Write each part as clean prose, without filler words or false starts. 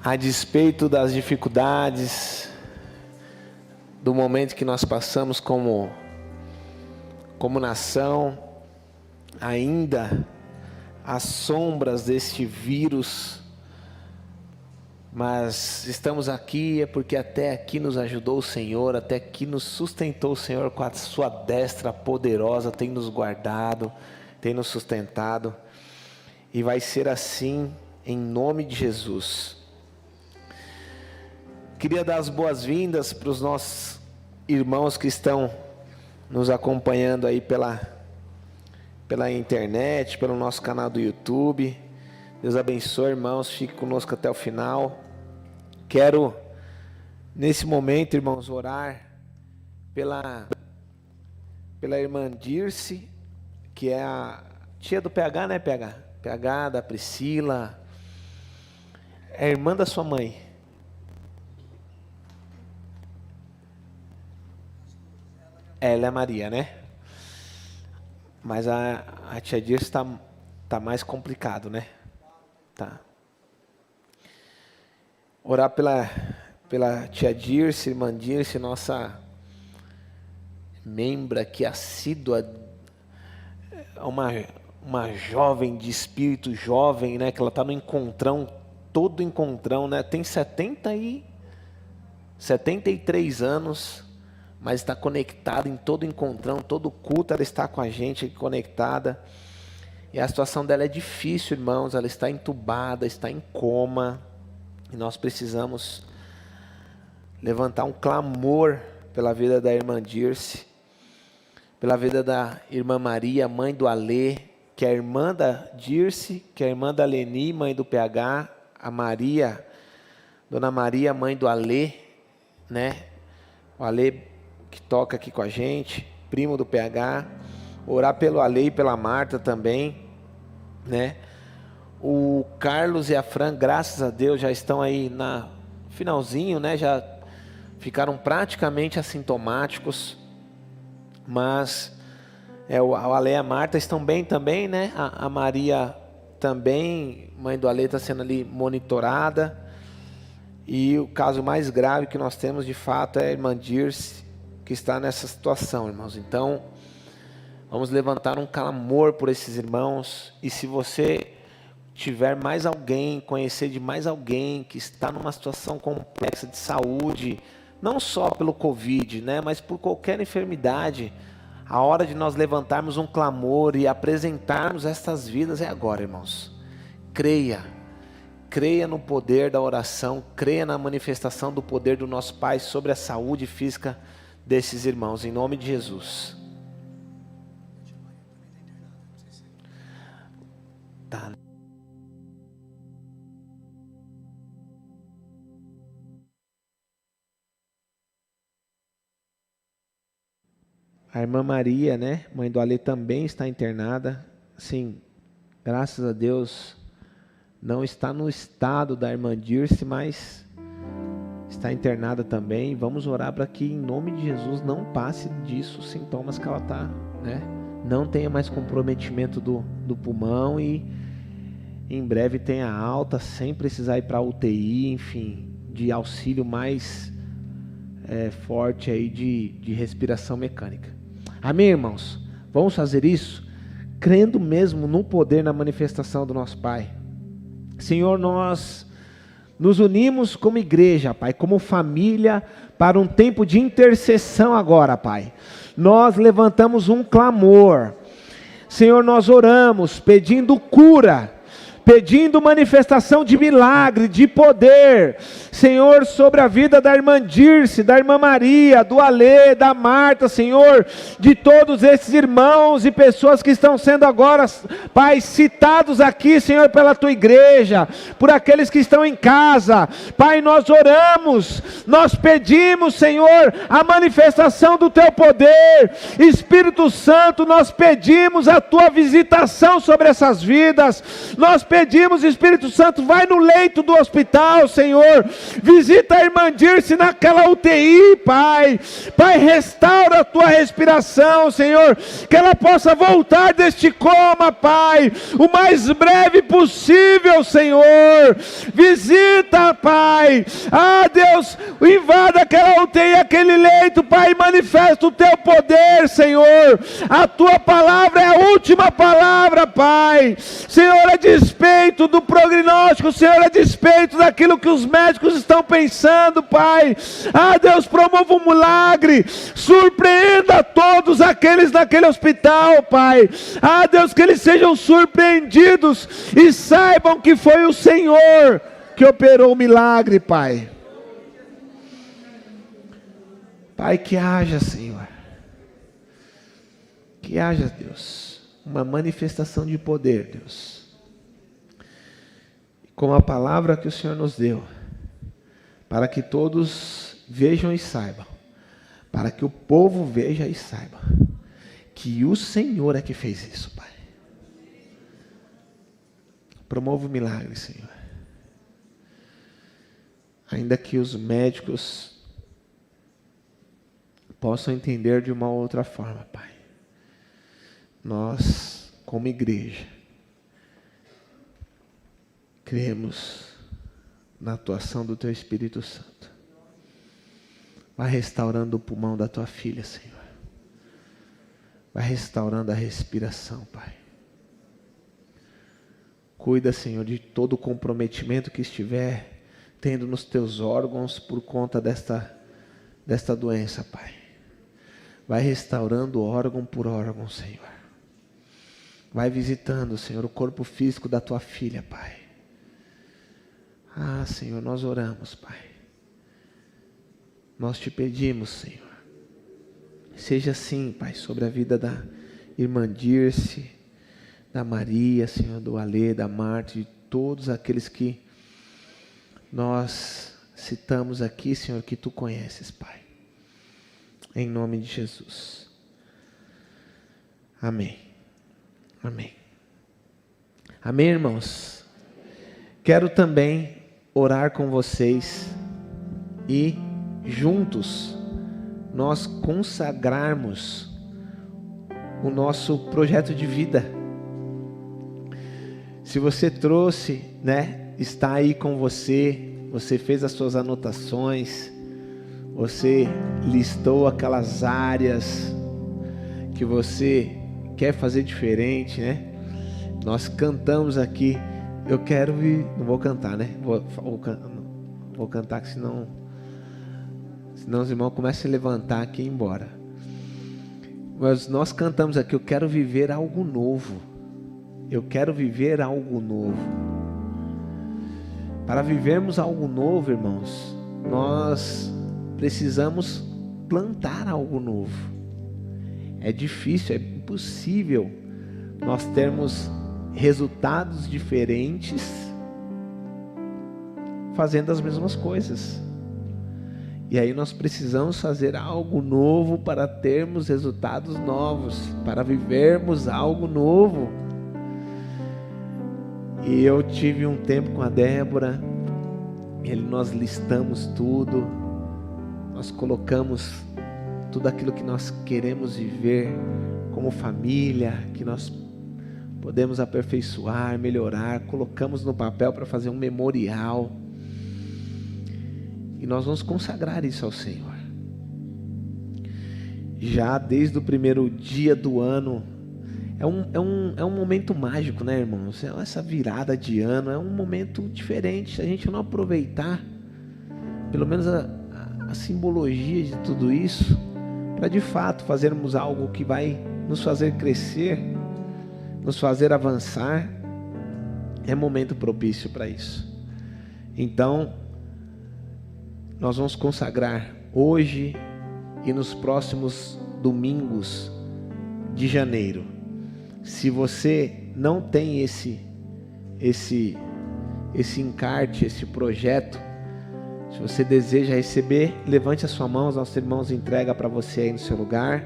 A despeito das dificuldades, do momento que nós passamos como nação, ainda as sombras deste vírus, mas estamos aqui é porque até aqui nos ajudou o Senhor, até aqui nos sustentou o Senhor com a sua destra poderosa, tem nos guardado, tem nos sustentado, e vai ser assim em nome de Jesus. Queria dar as boas-vindas para os nossos irmãos que estão nos acompanhando aí pela internet, pelo nosso canal do YouTube. Deus abençoe, irmãos, fique conosco até o final. Quero, nesse momento, irmãos, orar pela irmã Dirce, que é a tia do PH, né, PH? PH, da Priscila, é irmã da sua mãe. Ela é Maria, né? Mas a tia Dirce tá mais complicado, né? Tá. Orar pela tia Dirce, irmã Dirce, nossa membra aqui assídua, uma jovem de espírito jovem, né? Que ela tá no encontrão, todo encontrão, né? Tem 73 anos. Mas está conectada em todo encontrão, todo culto, ela está com a gente aqui conectada. E a situação dela é difícil, irmãos, ela está entubada, está em coma. E nós precisamos levantar um clamor pela vida da irmã Dirce, pela vida da irmã Maria, mãe do Alê, que é a irmã da Dirce, que é a irmã da Leni, mãe do PH, a Maria, Dona Maria, mãe do Alê, né? O Alê que toca aqui com a gente, primo do PH, orar pelo Ale e pela Marta também, né? O Carlos e a Fran, graças a Deus, já estão aí na finalzinho, né? Já ficaram praticamente assintomáticos, mas o Ale e a Marta estão bem também, né? A Maria também, mãe do Ale, está sendo ali monitorada, e o caso mais grave que nós temos de fato é a irmã Dirce, que está nessa situação, irmãos. Então, vamos levantar um clamor por esses irmãos. E se você tiver mais alguém, conhecer de mais alguém que está numa situação complexa de saúde, não só pelo Covid, né, mas por qualquer enfermidade, a hora de nós levantarmos um clamor e apresentarmos estas vidas é agora, irmãos. Creia no poder da oração, creia na manifestação do poder do nosso Pai sobre a saúde física desses irmãos, em nome de Jesus. Tá. A irmã Maria, né, mãe do Ale, também está internada. Sim, graças a Deus, não está no estado da irmã Dirce, mas está internada também. Vamos orar para que em nome de Jesus não passe disso os sintomas que ela está, né? Não tenha mais comprometimento do pulmão e em breve tenha alta sem precisar ir para a UTI, enfim, de auxílio mais forte aí de respiração mecânica. Amém, irmãos? Vamos fazer isso crendo mesmo no poder, na manifestação do nosso Pai. Senhor, nós nos unimos como igreja, Pai, como família, para um tempo de intercessão agora, Pai. Nós levantamos um clamor. Senhor, nós oramos pedindo cura, pedindo manifestação de milagre, de poder, Senhor, sobre a vida da irmã Dirce, da irmã Maria, do Alê, da Marta, Senhor, de todos esses irmãos e pessoas que estão sendo agora, Pai, citados aqui, Senhor, pela Tua igreja, por aqueles que estão em casa, Pai, nós oramos, nós pedimos, Senhor, a manifestação do Teu poder, Espírito Santo, nós pedimos a Tua visitação sobre essas vidas, nós pedimos, pedimos, Espírito Santo, vai no leito do hospital, Senhor, visita a irmã Dirce naquela UTI, Pai. Pai, restaura a tua respiração, Senhor, que ela possa voltar deste coma, Pai, o mais breve possível, Senhor. Visita, Pai, Deus, invada aquela UTI, aquele leito, Pai, manifesta o teu poder, Senhor. A tua palavra é a última palavra, Pai. Senhor, a despeito do prognóstico, Senhor, a despeito daquilo que os médicos estão pensando, Pai. Deus, promova um milagre, surpreenda todos aqueles naquele hospital, Pai. Deus, que eles sejam surpreendidos e saibam que foi o Senhor que operou o milagre, Pai. Pai, que haja, Senhor, que haja, Deus, uma manifestação de poder, Deus, com a palavra que o Senhor nos deu, para que todos vejam e saibam, para que o povo veja e saiba, que o Senhor é que fez isso, Pai. Promova o milagre, Senhor. Ainda que os médicos possam entender de uma outra forma, Pai. Nós, como igreja, cremos na atuação do Teu Espírito Santo. Vai restaurando o pulmão da Tua filha, Senhor. Vai restaurando a respiração, Pai. Cuida, Senhor, de todo o comprometimento que estiver tendo nos Teus órgãos por conta desta doença, Pai. Vai restaurando órgão por órgão, Senhor. Vai visitando, Senhor, o corpo físico da Tua filha, Pai. Senhor, nós oramos, Pai. Nós Te pedimos, Senhor. Seja assim, Pai, sobre a vida da irmã Dirce, da Maria, Senhor, do Alê, da Marta, de todos aqueles que nós citamos aqui, Senhor, que Tu conheces, Pai. Em nome de Jesus. Amém. Amém. Amém, irmãos? Quero também orar com vocês e juntos nós consagrarmos o nosso projeto de vida. Se você trouxe, está aí com você, você fez as suas anotações, você listou aquelas áreas que você quer fazer diferente, Nós cantamos aqui, eu quero ir, não vou cantar, Vou cantar, que senão os irmãos começam a levantar aqui e ir embora. Mas nós cantamos aqui, eu quero viver algo novo. Eu quero viver algo novo. Para vivermos algo novo, irmãos, nós precisamos plantar algo novo. É difícil, é impossível nós termos resultados diferentes fazendo as mesmas coisas. E aí nós precisamos fazer algo novo para termos resultados novos, para vivermos algo novo. E eu tive um tempo com a Débora, nós listamos tudo, nós colocamos tudo aquilo que nós queremos viver como família, que nós podemos aperfeiçoar, melhorar, colocamos no papel para fazer um memorial. E nós vamos consagrar isso ao Senhor. Já desde o primeiro dia do ano, é um momento mágico, irmãos? Essa virada de ano é um momento diferente. Se a gente não aproveitar, pelo menos a simbologia de tudo isso, para de fato fazermos algo que vai nos fazer crescer, nos fazer avançar, é momento propício para isso. Então, nós vamos consagrar hoje e nos próximos domingos de janeiro. Se você não tem esse encarte, esse projeto, se você deseja receber, levante a sua mão, os nossos irmãos entregam para você aí no seu lugar.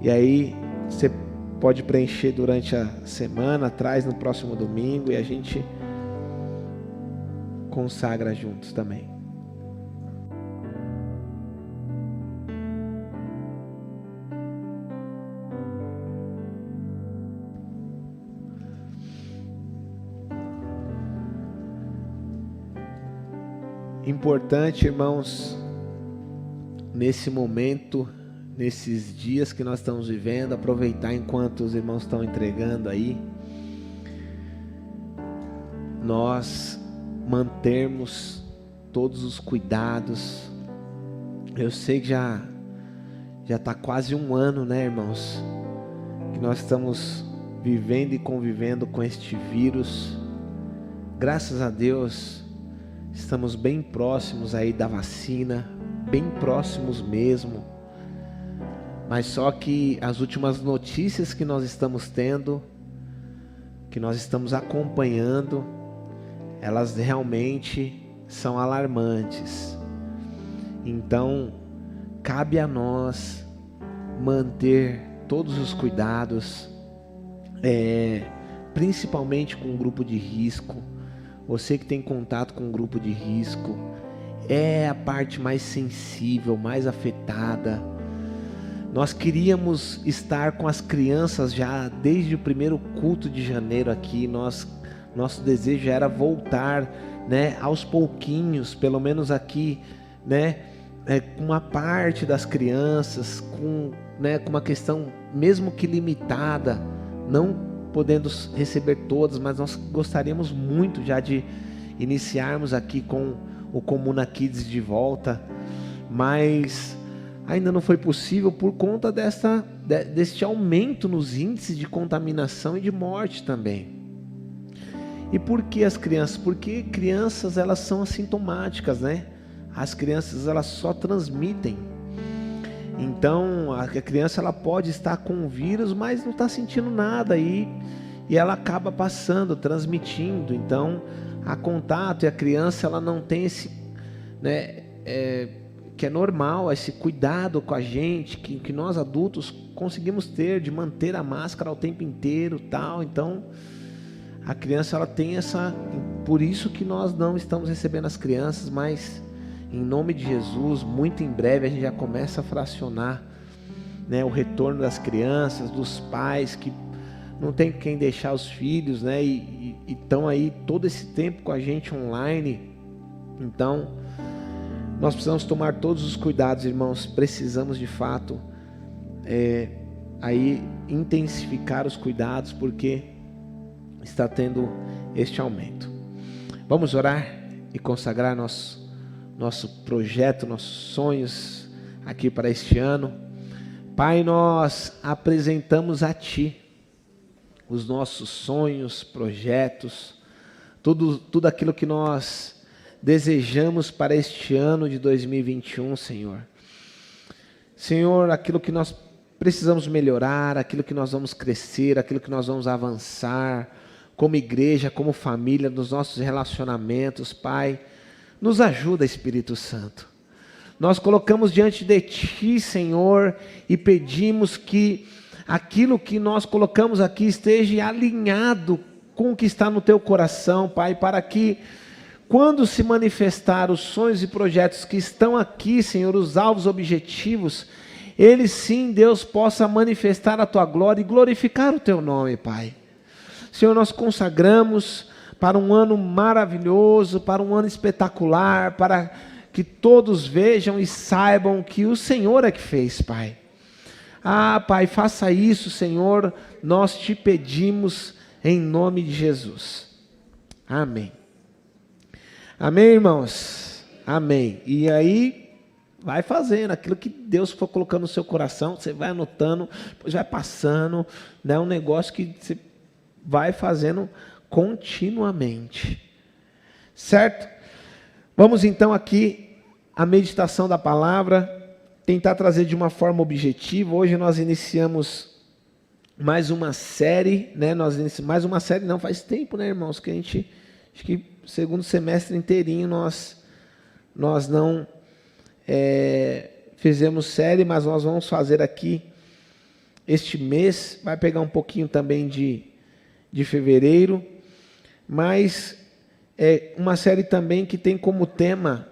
E aí você pode preencher durante a semana, traz no próximo domingo e a gente consagra juntos também. Importante, irmãos, nesse momento, nesses dias que nós estamos vivendo, aproveitar enquanto os irmãos estão entregando aí, nós mantermos todos os cuidados. Eu sei que já está quase um ano, né, irmãos, que nós estamos vivendo e convivendo com este vírus. Graças a Deus, estamos bem próximos aí da vacina, bem próximos mesmo. Mas só que as últimas notícias que nós estamos tendo, que nós estamos acompanhando, elas realmente são alarmantes. Então, cabe a nós manter todos os cuidados, principalmente com o grupo de risco. Você que tem contato com o grupo de risco, é a parte mais sensível, mais afetada. Nós queríamos estar com as crianças já desde o primeiro culto de janeiro aqui. Nosso desejo era voltar, né, aos pouquinhos, pelo menos aqui, né, com uma parte das crianças, com uma questão mesmo que limitada, não podendo receber todas, mas nós gostaríamos muito já de iniciarmos aqui com o Comuna Kids de volta, mas ainda não foi possível por conta deste aumento nos índices de contaminação e de morte também. E por que as crianças? Porque crianças, elas são assintomáticas, né? As crianças, elas só transmitem. Então, a criança, ela pode estar com o vírus, mas não está sentindo nada e ela acaba passando, transmitindo. Então, a contato e a criança, ela não tem esse, né, que é normal, esse cuidado com a gente, que nós adultos conseguimos ter, de manter a máscara o tempo inteiro, tal. Então, a criança, ela tem essa, por isso que nós não estamos recebendo as crianças, mas em nome de Jesus, muito em breve a gente já começa a fracionar, né, o retorno das crianças, dos pais que não tem quem deixar os filhos, né, e estão aí todo esse tempo com a gente online. Então, nós precisamos tomar todos os cuidados, irmãos. Precisamos de fato aí intensificar os cuidados, porque está tendo este aumento. Vamos orar e consagrar nosso projeto, nossos sonhos aqui para este ano. Pai, nós apresentamos a Ti os nossos sonhos, projetos, tudo aquilo que nós desejamos para este ano de 2021, Senhor. Senhor, aquilo que nós precisamos melhorar, aquilo que nós vamos crescer, aquilo que nós vamos avançar, como igreja, como família, nos nossos relacionamentos, Pai, nos ajuda, Espírito Santo. Nós colocamos diante de Ti, Senhor, e pedimos que aquilo que nós colocamos aqui esteja alinhado com o que está no Teu coração, Pai, para que quando se manifestar os sonhos e projetos que estão aqui, Senhor, os alvos objetivos, eles sim, Deus, possa manifestar a Tua glória e glorificar o Teu nome, Pai. Senhor, nós consagramos para um ano maravilhoso, para um ano espetacular, para que todos vejam e saibam que o Senhor é que fez, Pai. Ah, Pai, faça isso, Senhor, nós Te pedimos em nome de Jesus. Amém. Amém, irmãos? Amém. E aí, vai fazendo aquilo que Deus for colocando no seu coração, você vai anotando, depois vai passando, né? Um negócio que você vai fazendo continuamente. Certo? Vamos então aqui a meditação da palavra, tentar trazer de uma forma objetiva. Hoje nós iniciamos mais uma série, né? Mais uma série não, faz tempo, né, irmãos, que a gente, acho que segundo semestre inteirinho nós não fizemos série, mas nós vamos fazer aqui este mês, vai pegar um pouquinho também de fevereiro, mas é uma série também que tem como tema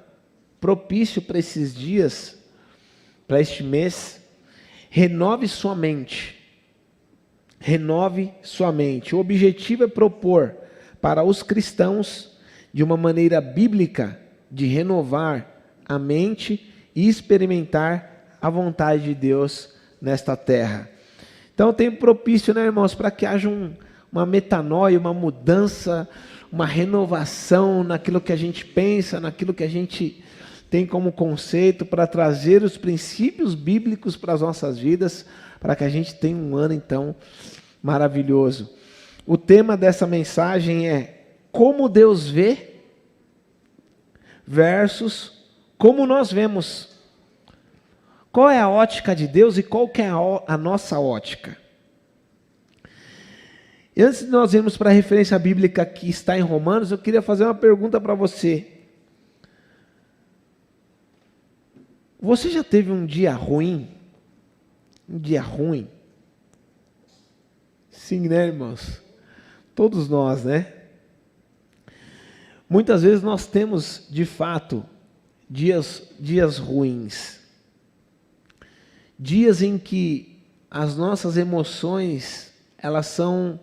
propício para esses dias, para este mês, renove sua mente. Renove sua mente. O objetivo é propor para os cristãos, de uma maneira bíblica, de renovar a mente e experimentar a vontade de Deus nesta terra. Então tem propício, né, irmãos, para que haja uma metanoia, uma mudança, uma renovação naquilo que a gente pensa, naquilo que a gente tem como conceito, para trazer os princípios bíblicos para as nossas vidas, para que a gente tenha um ano, então, maravilhoso. O tema dessa mensagem é como Deus vê versus como nós vemos. Qual é a ótica de Deus e qual que é a nossa ótica? E antes de nós irmos para a referência bíblica que está em Romanos, eu queria fazer uma pergunta para você. Você já teve um dia ruim? Um dia ruim? Sim, né, irmãos? Todos nós, né? Muitas vezes nós temos, de fato, dias ruins. Dias em que as nossas emoções, elas são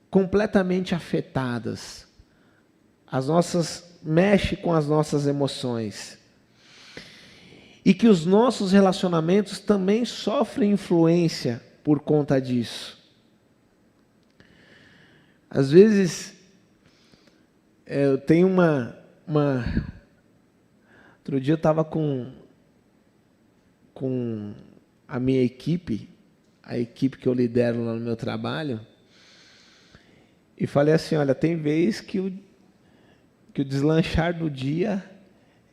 completamente afetadas. Mexe com as nossas emoções. E que os nossos relacionamentos também sofrem influência por conta disso. Às vezes, eu tenho outro dia eu estava com a minha equipe, a equipe que eu lidero lá no meu trabalho, e falei assim, olha, tem vez que o deslanchar do dia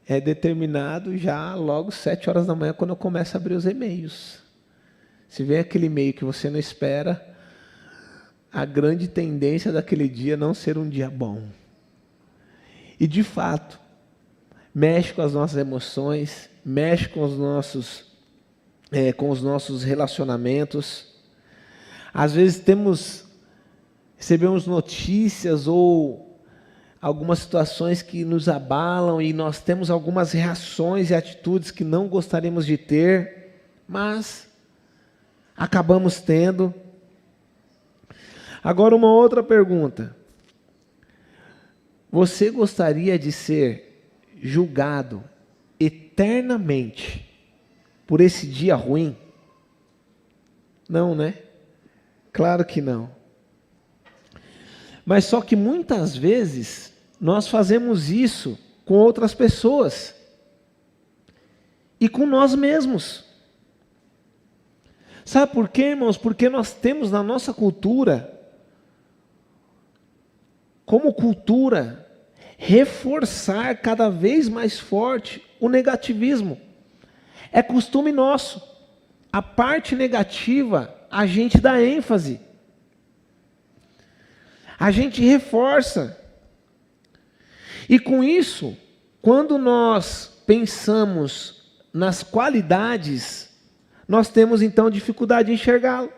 é determinado já logo 7 horas da manhã, quando eu começo a abrir os e-mails. Se vem aquele e-mail que você não espera, a grande tendência daquele dia é não ser um dia bom. E de fato, mexe com as nossas emoções, mexe com os nossos relacionamentos. Às vezes recebemos notícias ou algumas situações que nos abalam e nós temos algumas reações e atitudes que não gostaríamos de ter, mas acabamos tendo. Agora uma outra pergunta. Você gostaria de ser julgado eternamente por esse dia ruim? Não, né? Claro que não. Mas só que muitas vezes nós fazemos isso com outras pessoas e com nós mesmos. Sabe por quê, irmãos? Porque nós temos na nossa cultura, como cultura, reforçar cada vez mais forte o negativismo. É costume nosso. A parte negativa, a gente dá ênfase. A gente reforça. E com isso, quando nós pensamos nas qualidades, nós temos então dificuldade de enxergá-lo.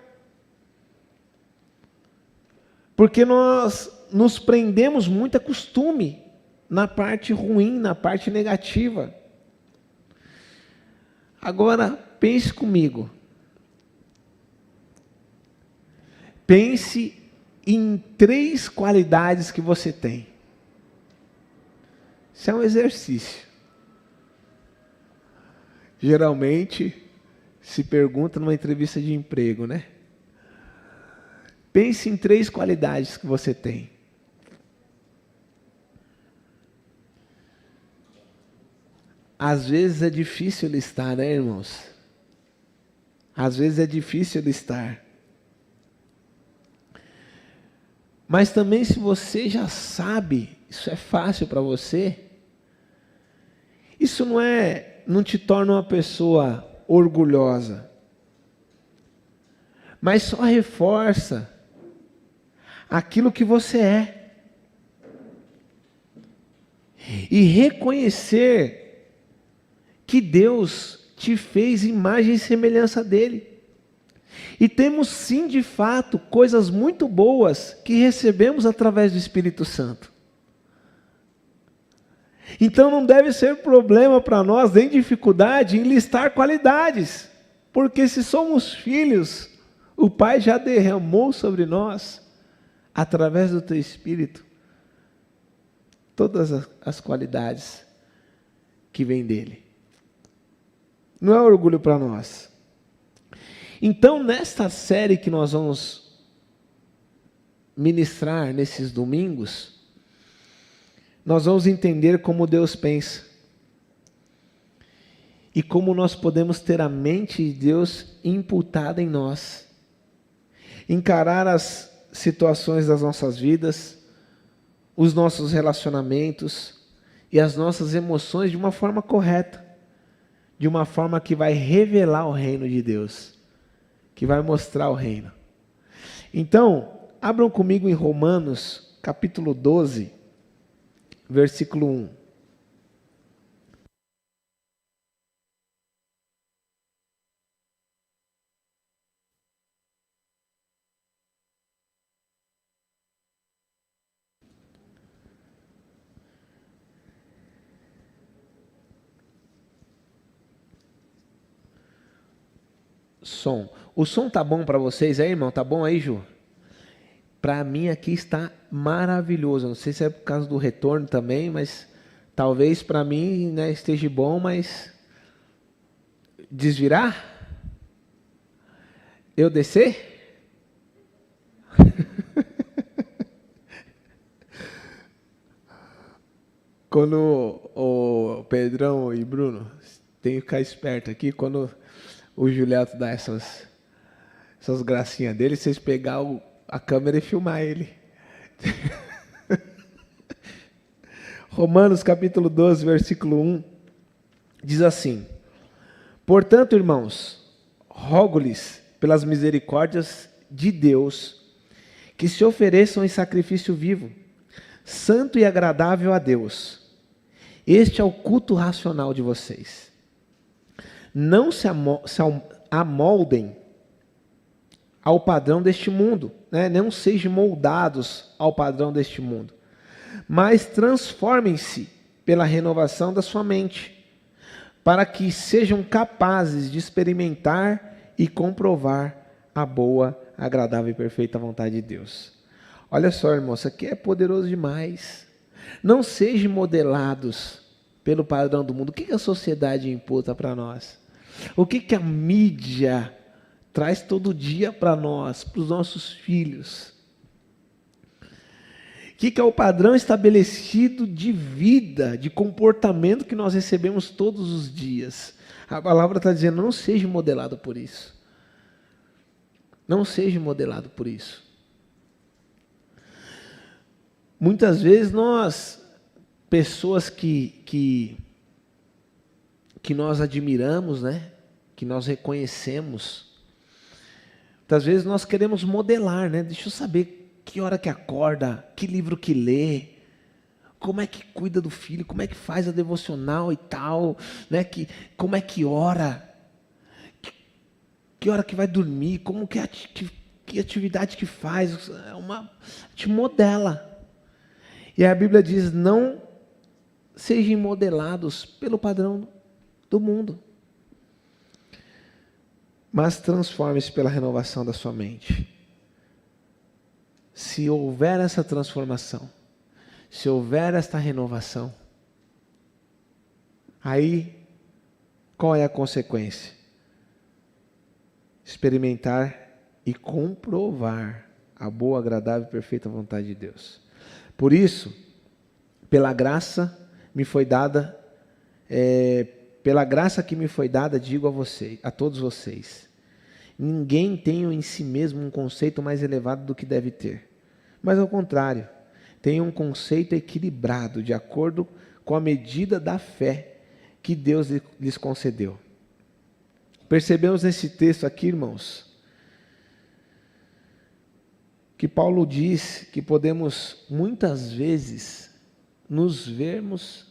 Porque nós nos prendemos muito a costume na parte ruim, na parte negativa. Agora, pense comigo. Pense em 3 qualidades que você tem. Isso é um exercício. Geralmente, se pergunta numa entrevista de emprego, né? Pense em 3 qualidades que você tem. Às vezes é difícil listar, né, irmãos? Às vezes é difícil listar. Mas também, se você já sabe, isso é fácil para você, isso não te torna uma pessoa orgulhosa, mas só reforça aquilo que você é. E reconhecer que Deus te fez imagem e semelhança dele. E temos sim, de fato, coisas muito boas que recebemos através do Espírito Santo. Então não deve ser problema para nós, nem dificuldade, em listar qualidades. Porque se somos filhos, o Pai já derramou sobre nós, através do teu Espírito, todas as qualidades que vêm dele. Não é orgulho para nós. Então, nesta série que nós vamos ministrar nesses domingos, nós vamos entender como Deus pensa e como nós podemos ter a mente de Deus imputada em nós, encarar as situações das nossas vidas, os nossos relacionamentos e as nossas emoções de uma forma correta, de uma forma que vai revelar o reino de Deus, que vai mostrar o reino. Então, abram comigo em Romanos, capítulo 12, versículo 1. Som. O som tá bom para vocês aí, irmão? Tá bom aí, Ju? Para mim aqui está maravilhoso. Não sei se é por causa do retorno também, mas talvez para mim, né, esteja bom, mas desvirar? Eu descer? Quando o Pedrão e Bruno, tem que ficar esperto aqui, quando o Juliato dá essas gracinhas dele, vocês pegar a câmera e filmar ele. Romanos capítulo 12, versículo 1, diz assim: portanto, irmãos, rogo-lhes pelas misericórdias de Deus, que se ofereçam em sacrifício vivo, santo e agradável a Deus. Este é o culto racional de vocês. Não se amoldem ao padrão deste mundo, né? Não sejam moldados ao padrão deste mundo, mas transformem-se pela renovação da sua mente, para que sejam capazes de experimentar e comprovar a boa, agradável e perfeita vontade de Deus. Olha só, irmão, isso aqui é poderoso demais. Não sejam modelados pelo padrão do mundo. O que a sociedade imputa para nós? O que a mídia traz todo dia para nós, para os nossos filhos? O que é o padrão estabelecido de vida, de comportamento que nós recebemos todos os dias? A palavra está dizendo, não seja modelado por isso. Não seja modelado por isso. Muitas vezes nós, pessoas que nós admiramos, né? Que nós reconhecemos, muitas vezes nós queremos modelar, né? Deixa eu saber que hora que acorda, que livro que lê, como é que cuida do filho, como é que faz a devocional e tal, né? Como é que ora, que hora que vai dormir, como que atividade que faz, te modela. E a Bíblia diz, não sejam modelados pelo padrão do mundo, mas transforme-se pela renovação da sua mente. Se houver essa transformação, se houver esta renovação, aí qual é a consequência? Experimentar e comprovar a boa, agradável e perfeita vontade de Deus. Por isso, pela graça me foi dada, pela graça que me foi dada, digo a todos vocês, ninguém tem em si mesmo um conceito mais elevado do que deve ter, mas ao contrário, tem um conceito equilibrado, de acordo com a medida da fé que Deus lhes concedeu. Percebemos nesse texto aqui, irmãos, que Paulo diz que podemos muitas vezes nos vermos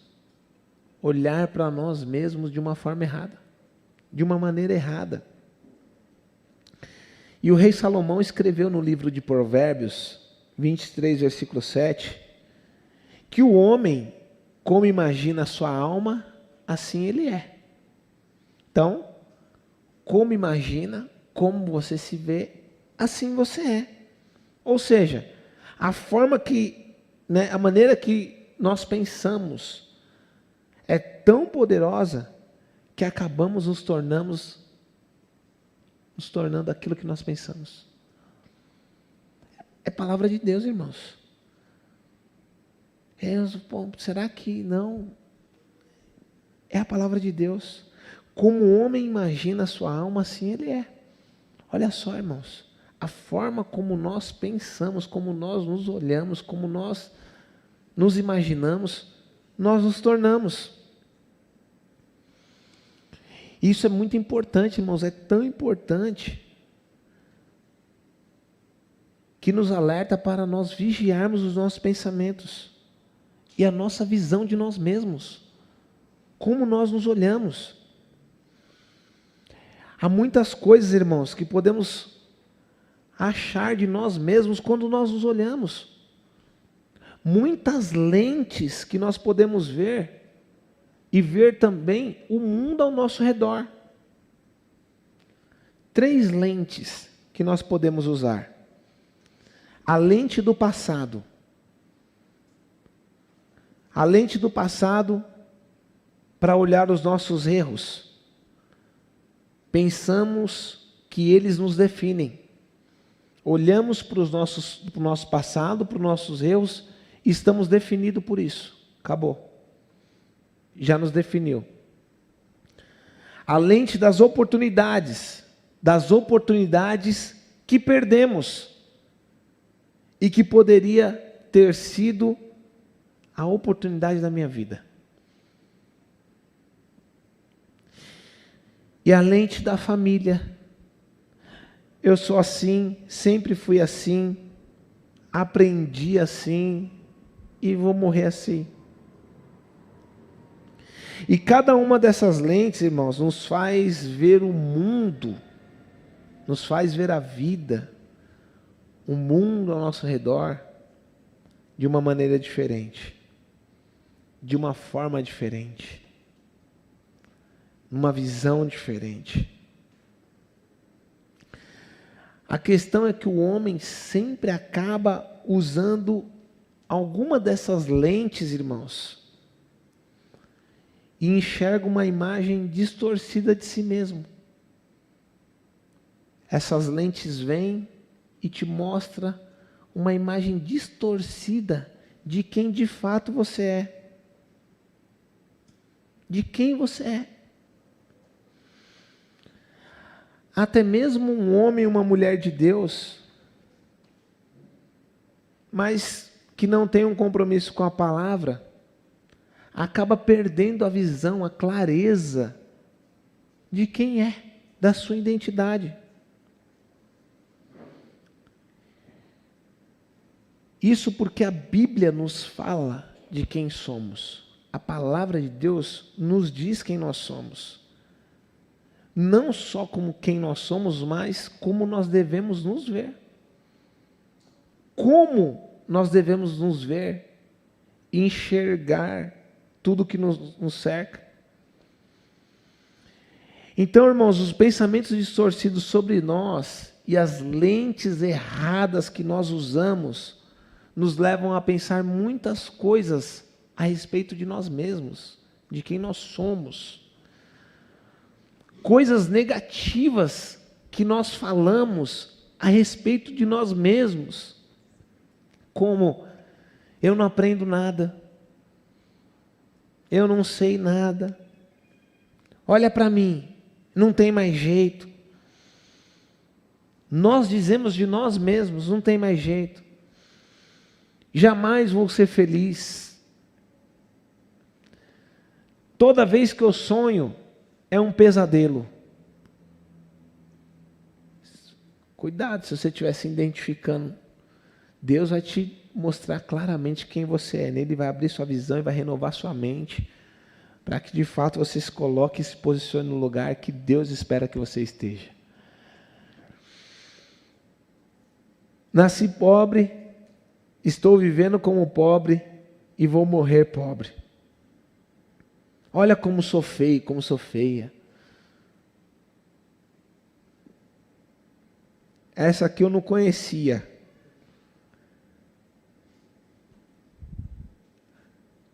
olhar para nós mesmos de uma forma errada, de uma maneira errada. E o rei Salomão escreveu no livro de Provérbios, 23, versículo 7, que o homem, como imagina a sua alma, assim ele é. Então, como imagina, como você se vê, assim você é. Ou seja, a forma que, a maneira que nós pensamos é tão poderosa que acabamos nos tornando aquilo que nós pensamos. É palavra de Deus, irmãos. Será que não? É a palavra de Deus. Como o homem imagina a sua alma, assim ele é. Olha só, irmãos, a forma como nós pensamos, como nós nos olhamos, como nós nos imaginamos, nós nos tornamos. Isso é muito importante, irmãos, é tão importante que nos alerta para nós vigiarmos os nossos pensamentos e a nossa visão de nós mesmos, como nós nos olhamos. Há muitas coisas, irmãos, que podemos achar de nós mesmos quando nós nos olhamos. Muitas lentes que nós podemos ver e ver também o mundo ao nosso redor. 3 lentes que nós podemos usar. A lente do passado. A lente do passado para olhar os nossos erros. Pensamos que eles nos definem. Olhamos para o nosso passado, para os nossos erros, e estamos definidos por isso. Acabou. Já nos definiu. A lente das oportunidades que perdemos e que poderia ter sido a oportunidade da minha vida. E a lente da família. Eu sou assim, sempre fui assim, aprendi assim e vou morrer assim. E cada uma dessas lentes, irmãos, nos faz ver o mundo, nos faz ver a vida, o mundo ao nosso redor, de uma maneira diferente, de uma forma diferente, numa visão diferente. A questão é que o homem sempre acaba usando alguma dessas lentes, irmãos, e enxerga uma imagem distorcida de si mesmo. Essas lentes vêm e te mostram uma imagem distorcida de quem de fato você é. De quem você é. Até mesmo um homem e uma mulher de Deus, mas que não tem um compromisso com a palavra, acaba perdendo a visão, a clareza de quem é, da sua identidade. Isso porque a Bíblia nos fala de quem somos. A palavra de Deus nos diz quem nós somos. Não só como quem nós somos, mas como nós devemos nos ver. Como nós devemos nos ver e enxergar tudo que nos cerca. Então, irmãos, os pensamentos distorcidos sobre nós e as lentes erradas que nós usamos nos levam a pensar muitas coisas a respeito de nós mesmos, de quem nós somos. Coisas negativas que nós falamos a respeito de nós mesmos, como: eu não aprendo nada, eu não sei nada, olha para mim, não tem mais jeito. Nós dizemos de nós mesmos: não tem mais jeito, jamais vou ser feliz, toda vez que eu sonho é um pesadelo. Cuidado, se você estiver se identificando, Deus vai te mostrar claramente quem você é. Ele vai abrir sua visão e vai renovar sua mente, para que de fato você se coloque e se posicione no lugar que Deus espera que você esteja. Nasci pobre, estou vivendo como pobre e vou morrer pobre. Olha como sou feio, como sou feia. Essa aqui eu não conhecia.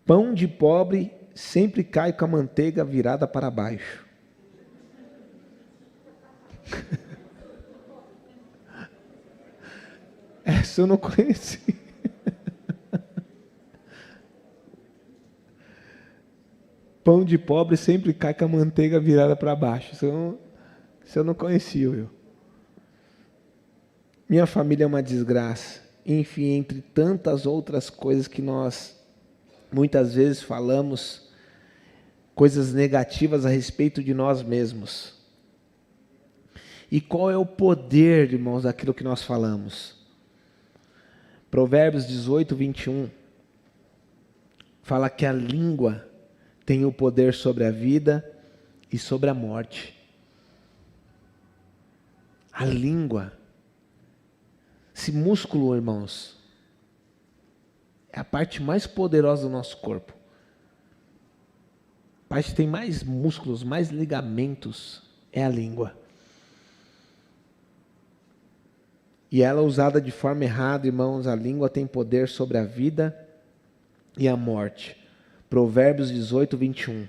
Pão de pobre sempre cai com a manteiga virada para baixo. Essa eu não conheci. Pão de pobre sempre cai com a manteiga virada para baixo. Isso eu não conhecia, eu. Minha família é uma desgraça. Enfim, entre tantas outras coisas que nós muitas vezes falamos, coisas negativas a respeito de nós mesmos. E qual é o poder, irmãos, daquilo que nós falamos? Provérbios 18, 21 fala que a língua tem o poder sobre a vida e sobre a morte. A língua. Esse músculo, irmãos, é a parte mais poderosa do nosso corpo. A parte que tem mais músculos, mais ligamentos, é a língua. E ela usada de forma errada, irmãos, a língua tem poder sobre a vida e a morte. Provérbios 18, 21.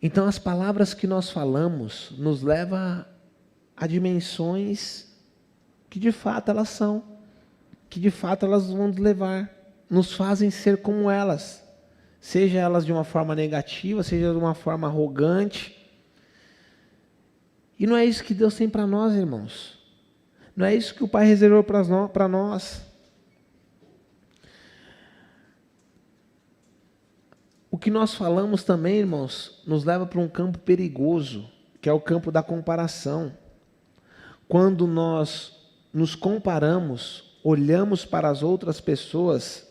Então as palavras que nós falamos nos levam a dimensões que de fato elas são, que de fato elas vão nos levar, nos fazem ser como elas, seja elas de uma forma negativa, seja de uma forma arrogante. E não é isso que Deus tem para nós, irmãos. Não é isso que o Pai reservou para nós. O que nós falamos também, irmãos, nos leva para um campo perigoso, que é o campo da comparação. Quando nós nos comparamos, olhamos para as outras pessoas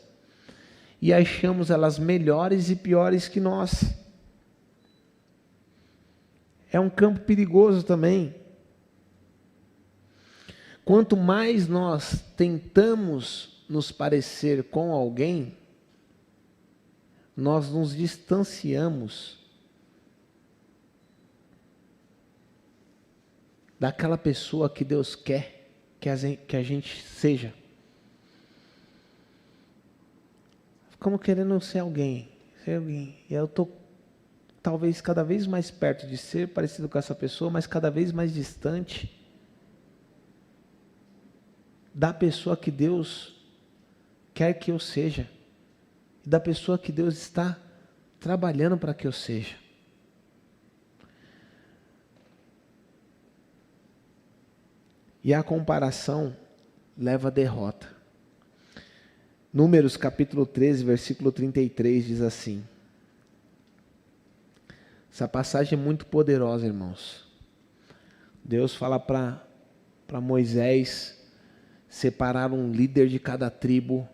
e achamos elas melhores e piores que nós. É um campo perigoso também. Quanto mais nós tentamos nos parecer com alguém, nós nos distanciamos daquela pessoa que Deus quer que a gente seja. Ficamos querendo ser alguém. E eu estou talvez cada vez mais perto de ser parecido com essa pessoa, mas cada vez mais distante da pessoa que Deus quer que eu seja, e da pessoa que Deus está trabalhando para que eu seja. E a comparação leva à derrota. Números capítulo 13, versículo 33 diz assim. Essa passagem é muito poderosa, irmãos. Deus fala para Moisés separar um líder de cada tribo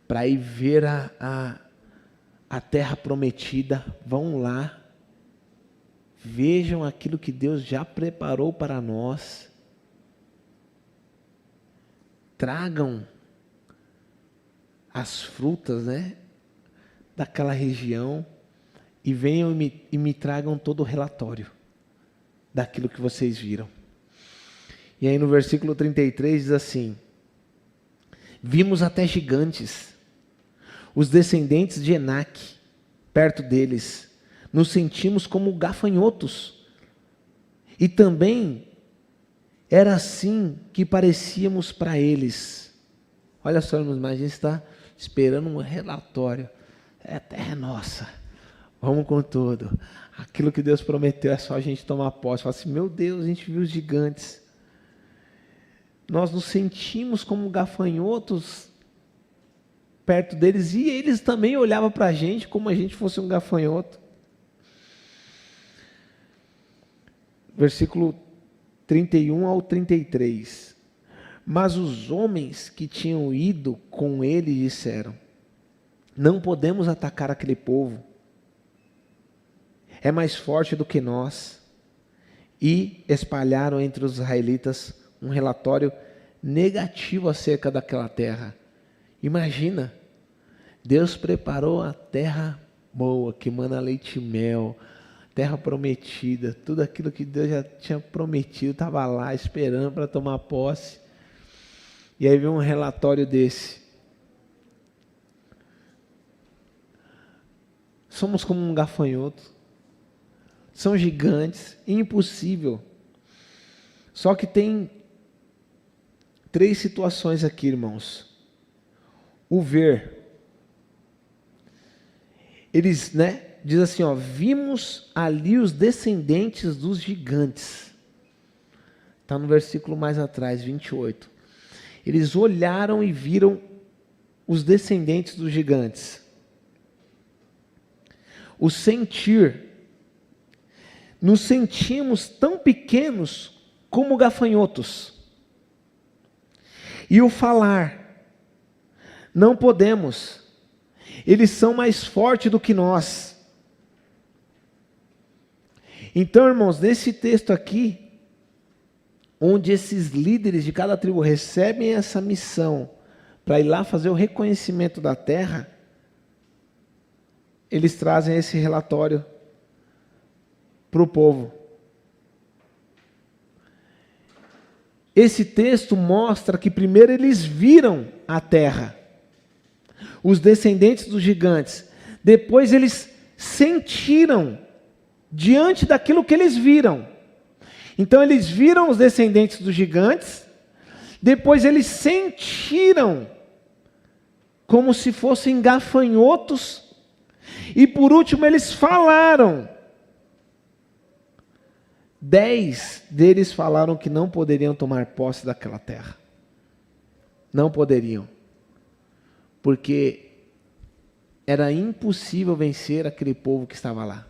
para ir ver a terra prometida. Vão lá, vejam aquilo que Deus já preparou para nós. Tragam as frutas, daquela região. E venham e me tragam todo o relatório daquilo que vocês viram. E aí no versículo 33 diz assim: vimos até gigantes, os descendentes de Enaque, perto deles, nos sentimos como gafanhotos. E também era assim que parecíamos para eles. Olha só, irmãos, mas a gente está esperando um relatório. A terra é nossa. Vamos com tudo. Aquilo que Deus prometeu é só a gente tomar posse. Fala assim, meu Deus, a gente viu os gigantes. Nós nos sentimos como gafanhotos perto deles. E eles também olhavam para a gente como a gente fosse um gafanhoto. Versículo 31 ao 33. Mas os homens que tinham ido com ele disseram: não podemos atacar aquele povo. É mais forte do que nós. e espalharam entre os israelitas um relatório negativo acerca daquela terra. Imagina, Deus preparou a terra boa, que mana leite e mel, terra prometida, tudo aquilo que Deus já tinha prometido, estava lá esperando para tomar posse. E aí vem um relatório desse. Somos como um gafanhoto, são gigantes, impossível. Só que tem 3 situações aqui, irmãos. O ver. Eles, diz assim, vimos ali os descendentes dos gigantes. Está no versículo mais atrás, 28. Eles olharam e viram os descendentes dos gigantes. O sentir. Nos sentimos tão pequenos como gafanhotos. E o falar. Não podemos. Eles são mais fortes do que nós. Então, irmãos, nesse texto aqui, onde esses líderes de cada tribo recebem essa missão para ir lá fazer o reconhecimento da terra, eles trazem esse relatório para o povo. Esse texto mostra que primeiro eles viram a terra, os descendentes dos gigantes. Depois eles sentiram diante daquilo que eles viram. Então eles viram os descendentes dos gigantes, depois eles sentiram como se fossem gafanhotos, e por último eles falaram. 10 deles falaram que não poderiam tomar posse daquela terra. Não poderiam. Porque era impossível vencer aquele povo que estava lá.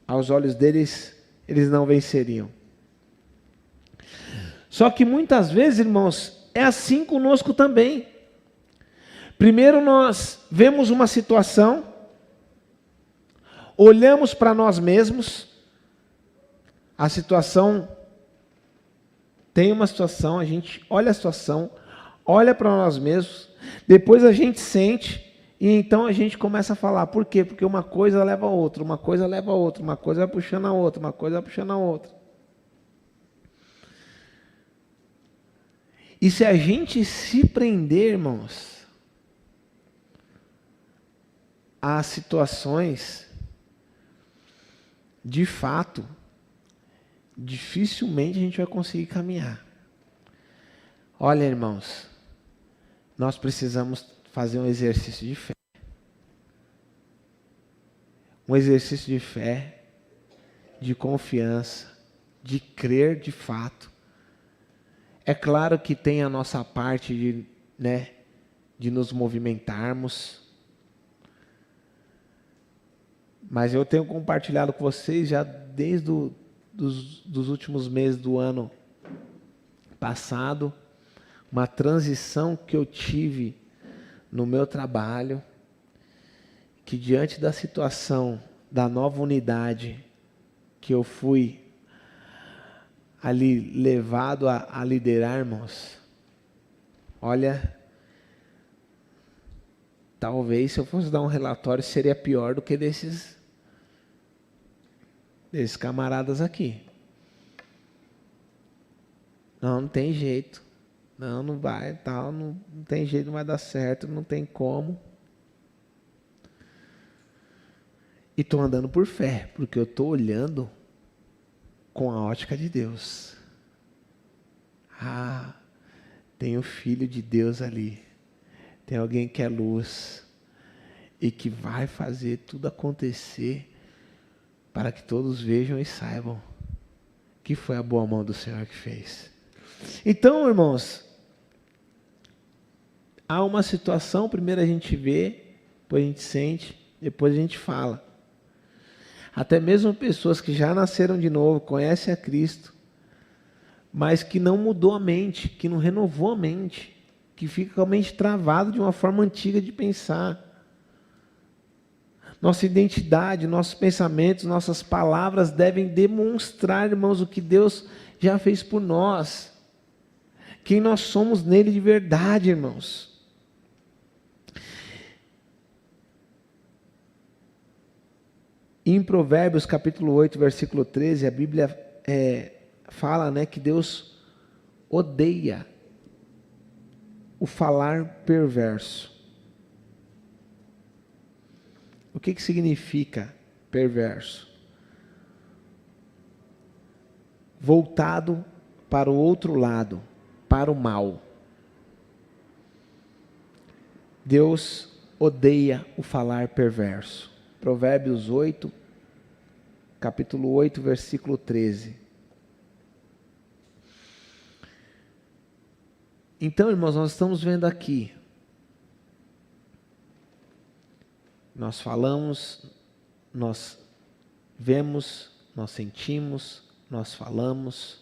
Aos olhos deles, eles não venceriam. Só que muitas vezes, irmãos, é assim conosco também. Primeiro nós vemos uma situação, olhamos para nós mesmos, a situação, tem uma situação, a gente olha a situação, olha para nós mesmos, depois a gente sente, e então a gente começa a falar. Por quê? Porque uma coisa leva a outra, uma coisa leva a outra, uma coisa vai puxando a outra, uma coisa vai puxando a outra. E se a gente se prender, irmãos, a situações, de fato, dificilmente a gente vai conseguir caminhar. Olha, irmãos, nós precisamos fazer um exercício de fé. Um exercício de fé, de confiança, de crer de fato. É claro que tem a nossa parte de nos movimentarmos. Mas eu tenho compartilhado com vocês já desde dos últimos meses do ano passado, uma transição que eu tive no meu trabalho, que diante da situação da nova unidade que eu fui ali levado a liderar, irmãos, olha, talvez se eu fosse dar um relatório seria pior do que desses camaradas aqui. Não tem jeito. Não vai, tal, não tem jeito, não vai dar certo, não tem como. E estou andando por fé, porque eu estou olhando com a ótica de Deus. Tem o Filho de Deus ali. Tem alguém que é luz e que vai fazer tudo acontecer para que todos vejam e saibam que foi a boa mão do Senhor que fez. Então, irmãos, há uma situação, primeiro a gente vê, depois a gente sente, depois a gente fala. Até mesmo pessoas que já nasceram de novo, conhecem a Cristo, mas que não mudou a mente, que não renovou a mente, que fica com a mente travada de uma forma antiga de pensar. Nossa identidade, nossos pensamentos, nossas palavras devem demonstrar, irmãos, o que Deus já fez por nós. Quem nós somos nele de verdade, irmãos. Em Provérbios capítulo 8, versículo 13, a Bíblia fala, né, que Deus odeia o falar perverso. O que significa perverso? Voltado para o outro lado, para o mal. Deus odeia o falar perverso. Provérbios 8, capítulo 8, versículo 13. Então, irmãos, nós estamos vendo aqui. Nós falamos, nós vemos, nós sentimos, nós falamos.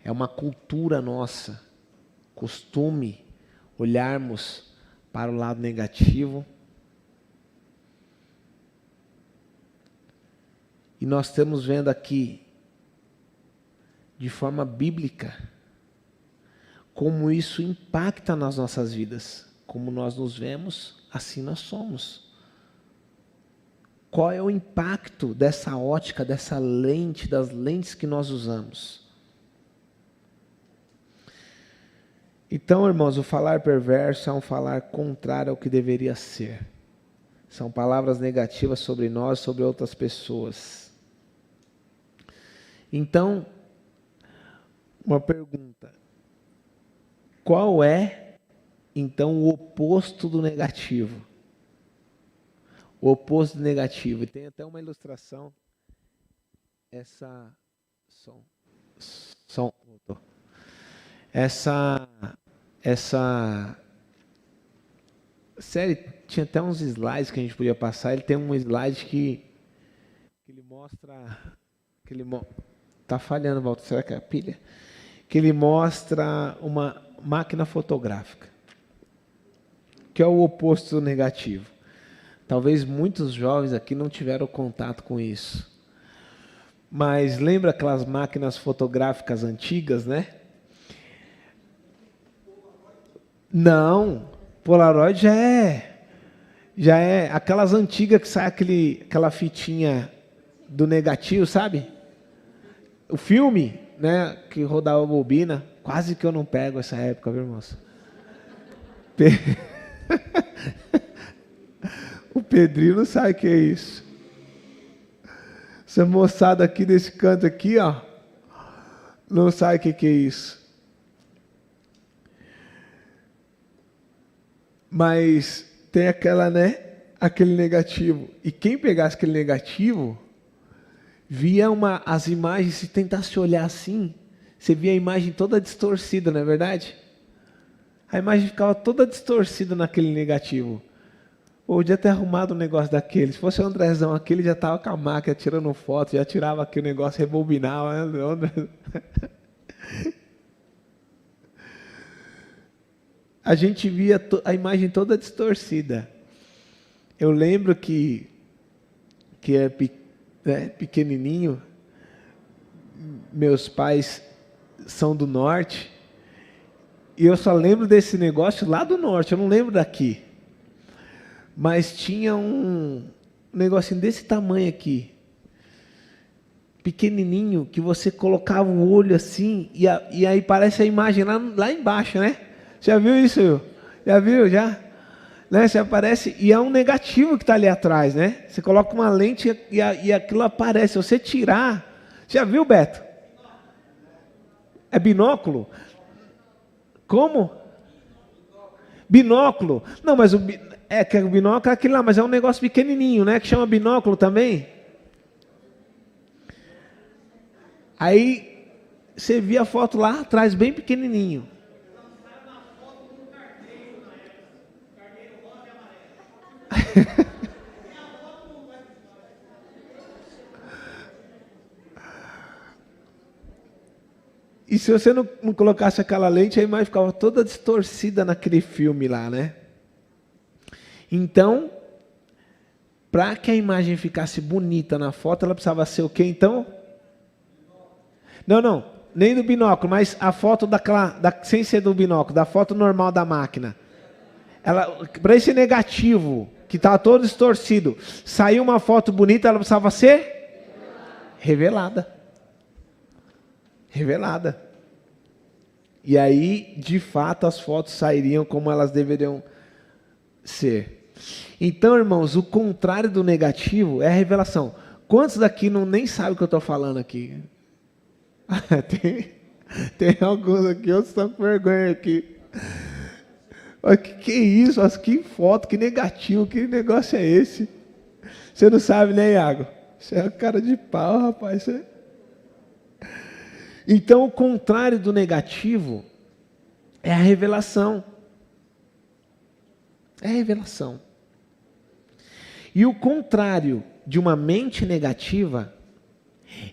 É uma cultura nossa, costume olharmos para o lado negativo. E nós estamos vendo aqui, de forma bíblica, como isso impacta nas nossas vidas. Como nós nos vemos, assim nós somos. Qual é o impacto dessa ótica, dessa lente, das lentes que nós usamos? Então, irmãos, o falar perverso é um falar contrário ao que deveria ser. São palavras negativas sobre nós, sobre outras pessoas. Então, uma pergunta. Qual é, então, o oposto do negativo? O oposto do negativo. E tem até uma ilustração. Essa série tinha até uns slides que a gente podia passar. Ele tem um slide que ele mostra, tá falhando, Walter, será que é a pilha? Que ele mostra uma máquina fotográfica, que é o oposto do negativo. Talvez muitos jovens aqui não tiveram contato com isso. Mas lembra aquelas máquinas fotográficas antigas, né? Não, Polaroid já é aquelas antigas que sai aquela fitinha do negativo, sabe? O filme, né, que rodava bobina, quase que eu não pego essa época, viu, irmãos? O Pedrinho não sabe o que é isso. Essa moçada aqui desse canto aqui, ó, não sabe o que é isso. Mas tem aquele negativo. E quem pegasse aquele negativo, via as imagens, se tentasse olhar assim, você via a imagem toda distorcida, não é verdade? A imagem ficava toda distorcida naquele negativo. Podia ter arrumado um negócio daquele. Se fosse o Andrezão aqui, ele já estava com a máquina tirando foto, já tirava aquele negócio, rebobinava. A gente via a imagem toda distorcida. Eu lembro que pequenininho, meus pais são do norte, e eu só lembro desse negócio lá do norte, eu não lembro daqui. Mas tinha um negocinho desse tamanho aqui, pequenininho, que você colocava o olho assim, e aí parece a imagem lá embaixo, né? Já viu isso? Já viu? Já? Né? Você aparece, e é um negativo que está ali atrás, né? Você coloca uma lente e aquilo aparece. Se você tirar... Já viu, Beto? É binóculo? Como? Binóculo. Não, mas o binóculo é aquele lá, mas é um negócio pequenininho, né? Que chama binóculo também. Aí você via a foto lá atrás, bem pequenininho. E se você não colocasse aquela lente, a imagem ficava toda distorcida naquele filme lá, né? Então, Para que a imagem ficasse bonita na foto, ela precisava ser o quê então? Não, nem do binóculo, mas a foto sem ser do binóculo, da foto normal da máquina. Para esse negativo, que estava todo distorcido, saiu uma foto bonita, ela precisava ser revelada. Revelada. E aí, de fato, as fotos sairiam como elas deveriam ser. Então, irmãos, o contrário do negativo é a revelação. Quantos daqui nem sabem o que eu estou falando aqui? Tem alguns aqui, outros estão com vergonha aqui. Olha, que é isso? Olha, que foto, que negativo, que negócio é esse? Você não sabe, né, Iago? Você é cara de pau, rapaz. Então, o contrário do negativo é a revelação. É a revelação. E o contrário de uma mente negativa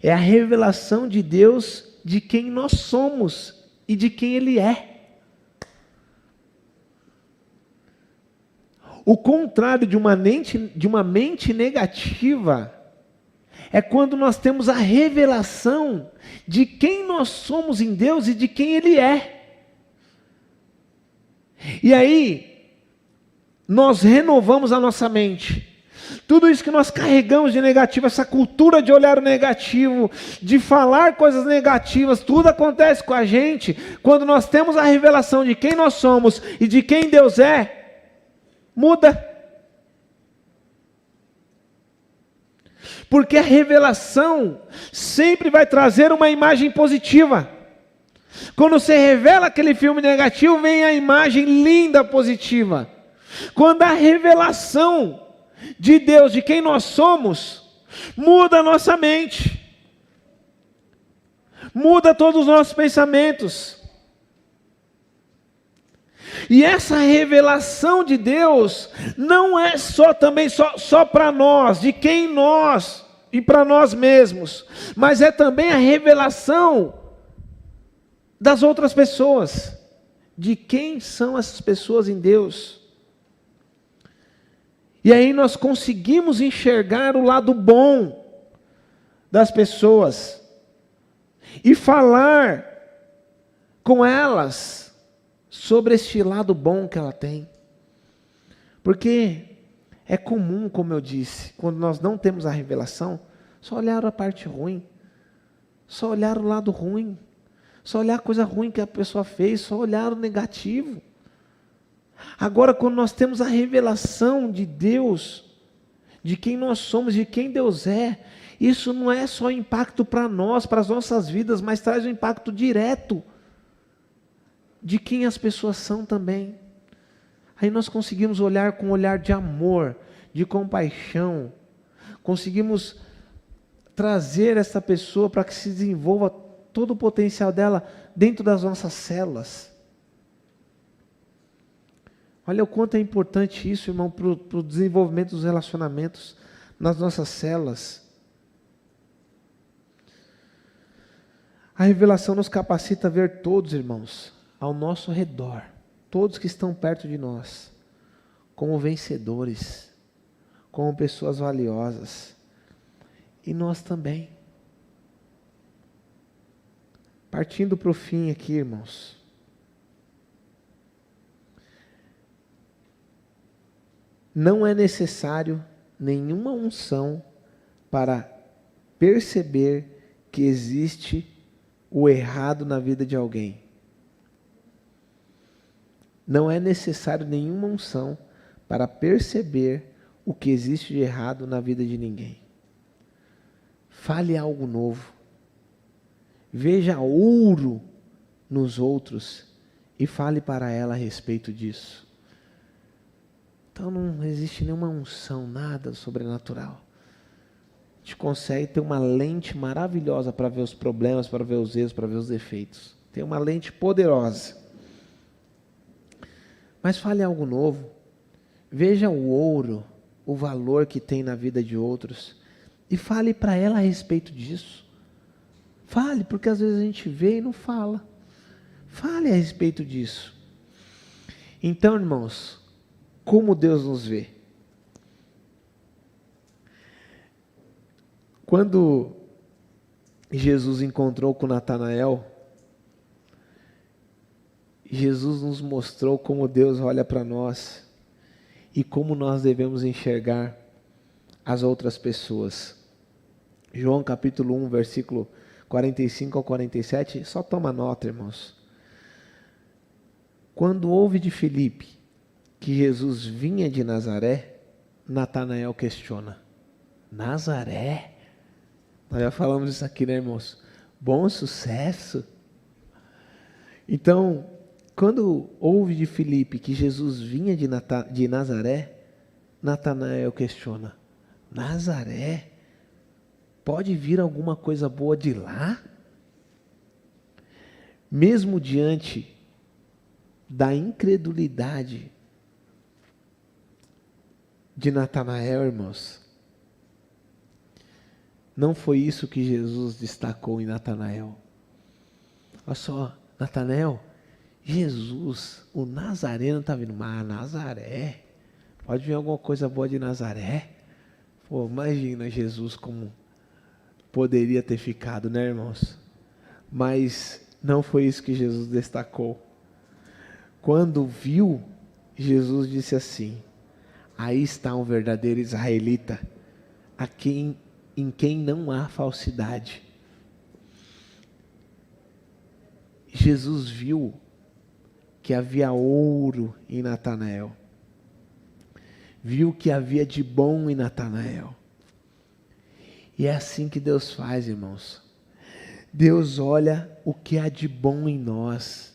é a revelação de Deus de quem nós somos e de quem Ele é. O contrário de uma mente negativa é quando nós temos a revelação de quem nós somos em Deus e de quem Ele é. E aí, nós renovamos a nossa mente. Tudo isso que nós carregamos de negativo, essa cultura de olhar o negativo, de falar coisas negativas, tudo acontece com a gente quando nós temos a revelação de quem nós somos e de quem Deus é, muda. Porque a revelação sempre vai trazer uma imagem positiva. Quando você revela aquele filme negativo, vem a imagem linda, positiva. Quando a revelação de Deus, de quem nós somos, muda a nossa mente, muda todos os nossos pensamentos. E essa revelação de Deus não é só para nós, de quem nós e para nós mesmos, mas é também a revelação das outras pessoas, de quem são essas pessoas em Deus. E aí nós conseguimos enxergar o lado bom das pessoas e falar com elas sobre este lado bom que ela tem. Porque é comum, como eu disse, quando nós não temos a revelação, só olhar a parte ruim, só olhar o lado ruim, só olhar a coisa ruim que a pessoa fez, só olhar o negativo. Agora, quando nós temos a revelação de Deus, de quem nós somos, de quem Deus é, isso não é só impacto para nós, para as nossas vidas, mas traz um impacto direto de quem as pessoas são também. Aí nós conseguimos olhar com um olhar de amor, de compaixão, conseguimos trazer essa pessoa para que se desenvolva todo o potencial dela dentro das nossas células. Olha o quanto é importante isso, irmão, para o desenvolvimento dos relacionamentos nas nossas células. A revelação nos capacita a ver todos, irmãos, ao nosso redor, todos que estão perto de nós, como vencedores, como pessoas valiosas. E nós também. Partindo para o fim aqui, irmãos. Não é necessário nenhuma unção para perceber que existe o errado na vida de alguém. Não é necessário nenhuma unção para perceber o que existe de errado na vida de ninguém. Fale algo novo. Veja ouro nos outros e fale para ela a respeito disso. Então não existe nenhuma unção, nada sobrenatural. A gente consegue ter uma lente maravilhosa para ver os problemas, para ver os erros, para ver os defeitos. Tem uma lente poderosa. Mas fale algo novo. Veja o ouro, o valor que tem na vida de outros. E fale para ela a respeito disso. Fale, porque às vezes a gente vê e não fala. Fale a respeito disso. Então, irmãos, como Deus nos vê? Quando Jesus encontrou com Natanael, Jesus nos mostrou como Deus olha para nós e como nós devemos enxergar as outras pessoas. João capítulo 1, versículo 45 ao 47, só toma nota, irmãos. Quando houve de Filipe que Jesus vinha de Nazaré, Natanael questiona: Nazaré? Nós já falamos isso aqui, né, irmãos? Bom sucesso. Então, quando houve de Filipe que Jesus vinha de Nazaré, Natanael questiona: Nazaré? Pode vir alguma coisa boa de lá? Mesmo diante da incredulidade de Natanael, irmãos, não foi isso que Jesus destacou em Natanael. Olha só, Natanael, Jesus, o Nazareno está vindo, mas Nazaré, pode vir alguma coisa boa de Nazaré? Pô, imagina Jesus como poderia ter ficado, né, irmãos? Mas não foi isso que Jesus destacou. Quando viu, Jesus disse assim: aí está um verdadeiro israelita, em quem não há falsidade. Jesus viu que havia ouro em Natanael, viu que havia de bom em Natanael. E é assim que Deus faz, irmãos. Deus olha o que há de bom em nós.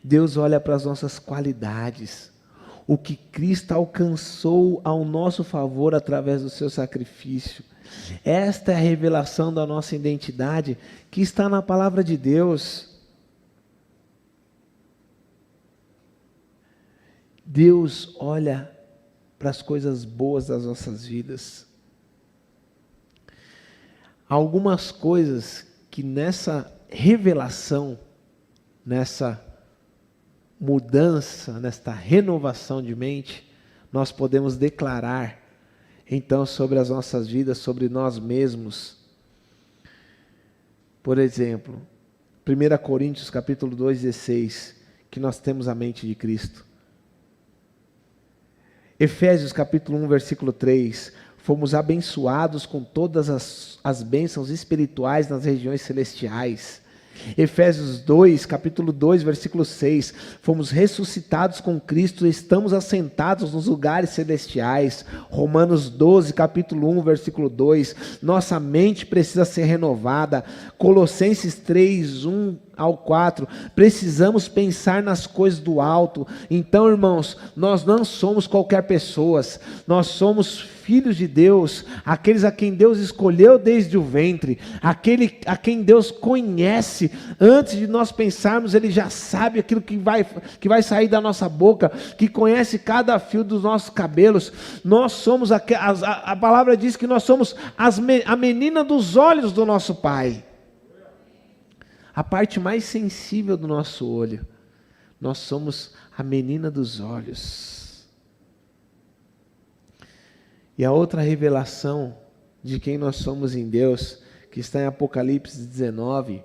Deus olha para as nossas qualidades, o que Cristo alcançou ao nosso favor através do seu sacrifício. Esta é a revelação da nossa identidade que está na palavra de Deus. Deus olha para as coisas boas das nossas vidas. Algumas coisas que nessa revelação, nessa mudança, nesta renovação de mente, nós podemos declarar, então, sobre as nossas vidas, sobre nós mesmos. Por exemplo, 1 Coríntios capítulo 2:16, que nós temos a mente de Cristo. Efésios capítulo 1, versículo 3, fomos abençoados com todas as bênçãos espirituais nas regiões celestiais. Efésios 2, capítulo 2, versículo 6, fomos ressuscitados com Cristo e estamos assentados nos lugares celestiais. Romanos 12, capítulo 1, versículo 2, nossa mente precisa ser renovada. Colossenses 3, 1 ao 4, precisamos pensar nas coisas do alto. Então, irmãos, nós não somos qualquer pessoas, nós somos filhos de Deus, aqueles a quem Deus escolheu desde o ventre, aquele a quem Deus conhece, antes de nós pensarmos, Ele já sabe aquilo que vai sair da nossa boca, que conhece cada fio dos nossos cabelos. Nós somos, a palavra diz que nós somos a menina dos olhos do nosso Pai, a parte mais sensível do nosso olho. Nós somos a menina dos olhos. E a outra revelação de quem nós somos em Deus, que está em Apocalipse 19,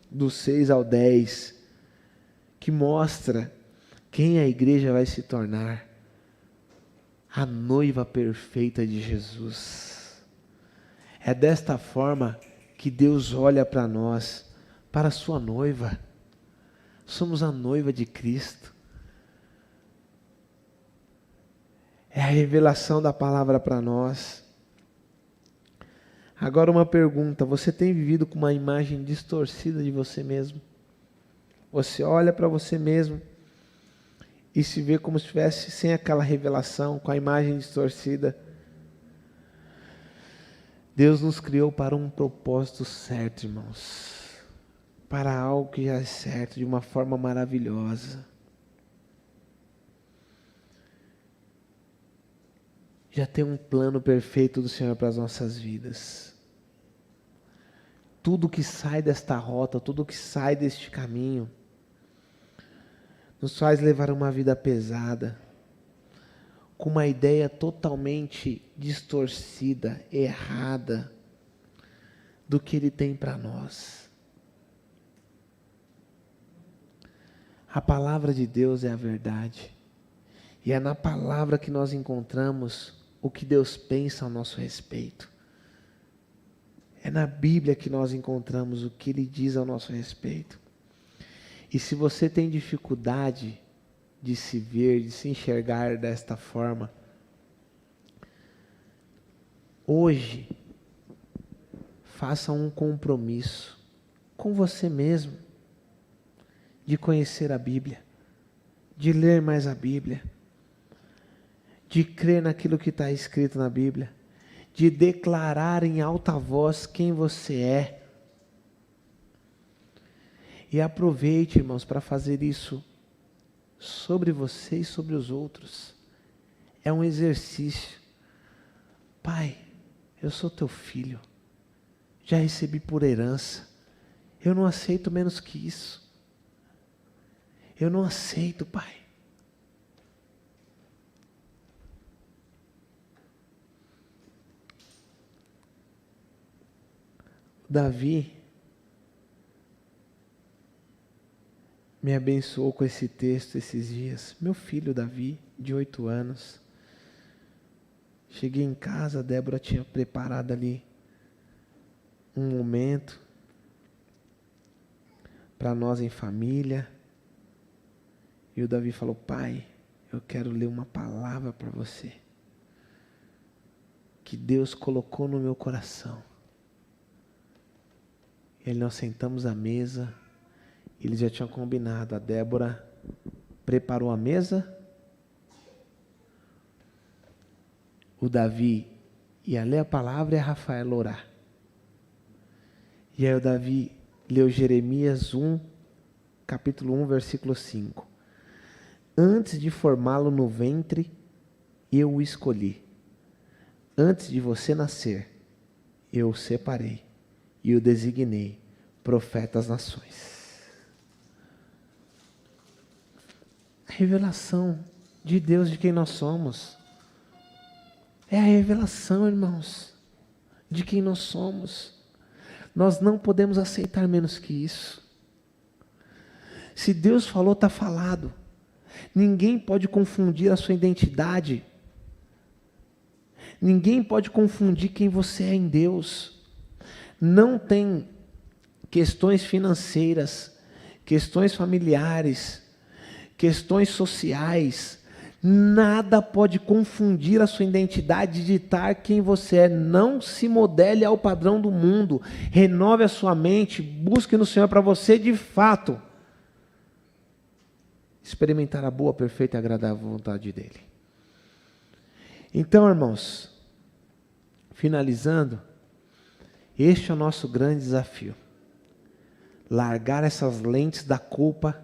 do 6 ao 10, que mostra quem a igreja vai se tornar: a noiva perfeita de Jesus. É desta forma que Deus olha para nós, para a sua noiva. Somos a noiva de Cristo. É a revelação da palavra para nós. Agora uma pergunta: você tem vivido com uma imagem distorcida de você mesmo? Você olha para você mesmo e se vê como se estivesse sem aquela revelação, com a imagem distorcida? Deus nos criou para um propósito certo, irmãos. Para algo que já é certo, de uma forma maravilhosa. Já tem um plano perfeito do Senhor para as nossas vidas. Tudo que sai desta rota, tudo que sai deste caminho, nos faz levar uma vida pesada, com uma ideia totalmente distorcida, errada, do que Ele tem para nós. A palavra de Deus é a verdade. E é na palavra que nós encontramos o que Deus pensa ao nosso respeito. É na Bíblia que nós encontramos o que Ele diz ao nosso respeito. E se você tem dificuldade de se ver, de se enxergar desta forma, hoje, faça um compromisso com você mesmo, de conhecer a Bíblia, de ler mais a Bíblia, de crer naquilo que está escrito na Bíblia, de declarar em alta voz quem você é. E aproveite, irmãos, para fazer isso sobre você e sobre os outros. É um exercício. Pai, eu sou teu filho, já recebi por herança, eu não aceito menos que isso. Eu não aceito, Pai. Davi me abençoou com esse texto esses dias. Meu filho Davi, de 8 anos. Cheguei em casa, a Débora tinha preparado ali um momento para nós em família. E o Davi falou: pai, eu quero ler uma palavra para você, que Deus colocou no meu coração. E nós sentamos à mesa, eles já tinham combinado, a Débora preparou a mesa, o Davi ia ler a palavra e a Rafaela orar. E aí o Davi leu Jeremias 1, capítulo 1, versículo 5. Antes de formá-lo no ventre, eu o escolhi. Antes de você nascer, eu o separei e o designei profeta às nações. A revelação de Deus de quem nós somos. É a revelação, irmãos, de quem nós somos. Nós não podemos aceitar menos que isso. Se Deus falou, está falado. Ninguém pode confundir a sua identidade. Ninguém pode confundir quem você é em Deus. Não tem questões financeiras, questões familiares, questões sociais. Nada pode confundir a sua identidade, ditar quem você é. Não se modele ao padrão do mundo. Renove a sua mente, busque no Senhor para você de fato experimentar a boa, perfeita e agradável vontade dEle. Então, irmãos, finalizando, este é o nosso grande desafio. Largar essas lentes da culpa,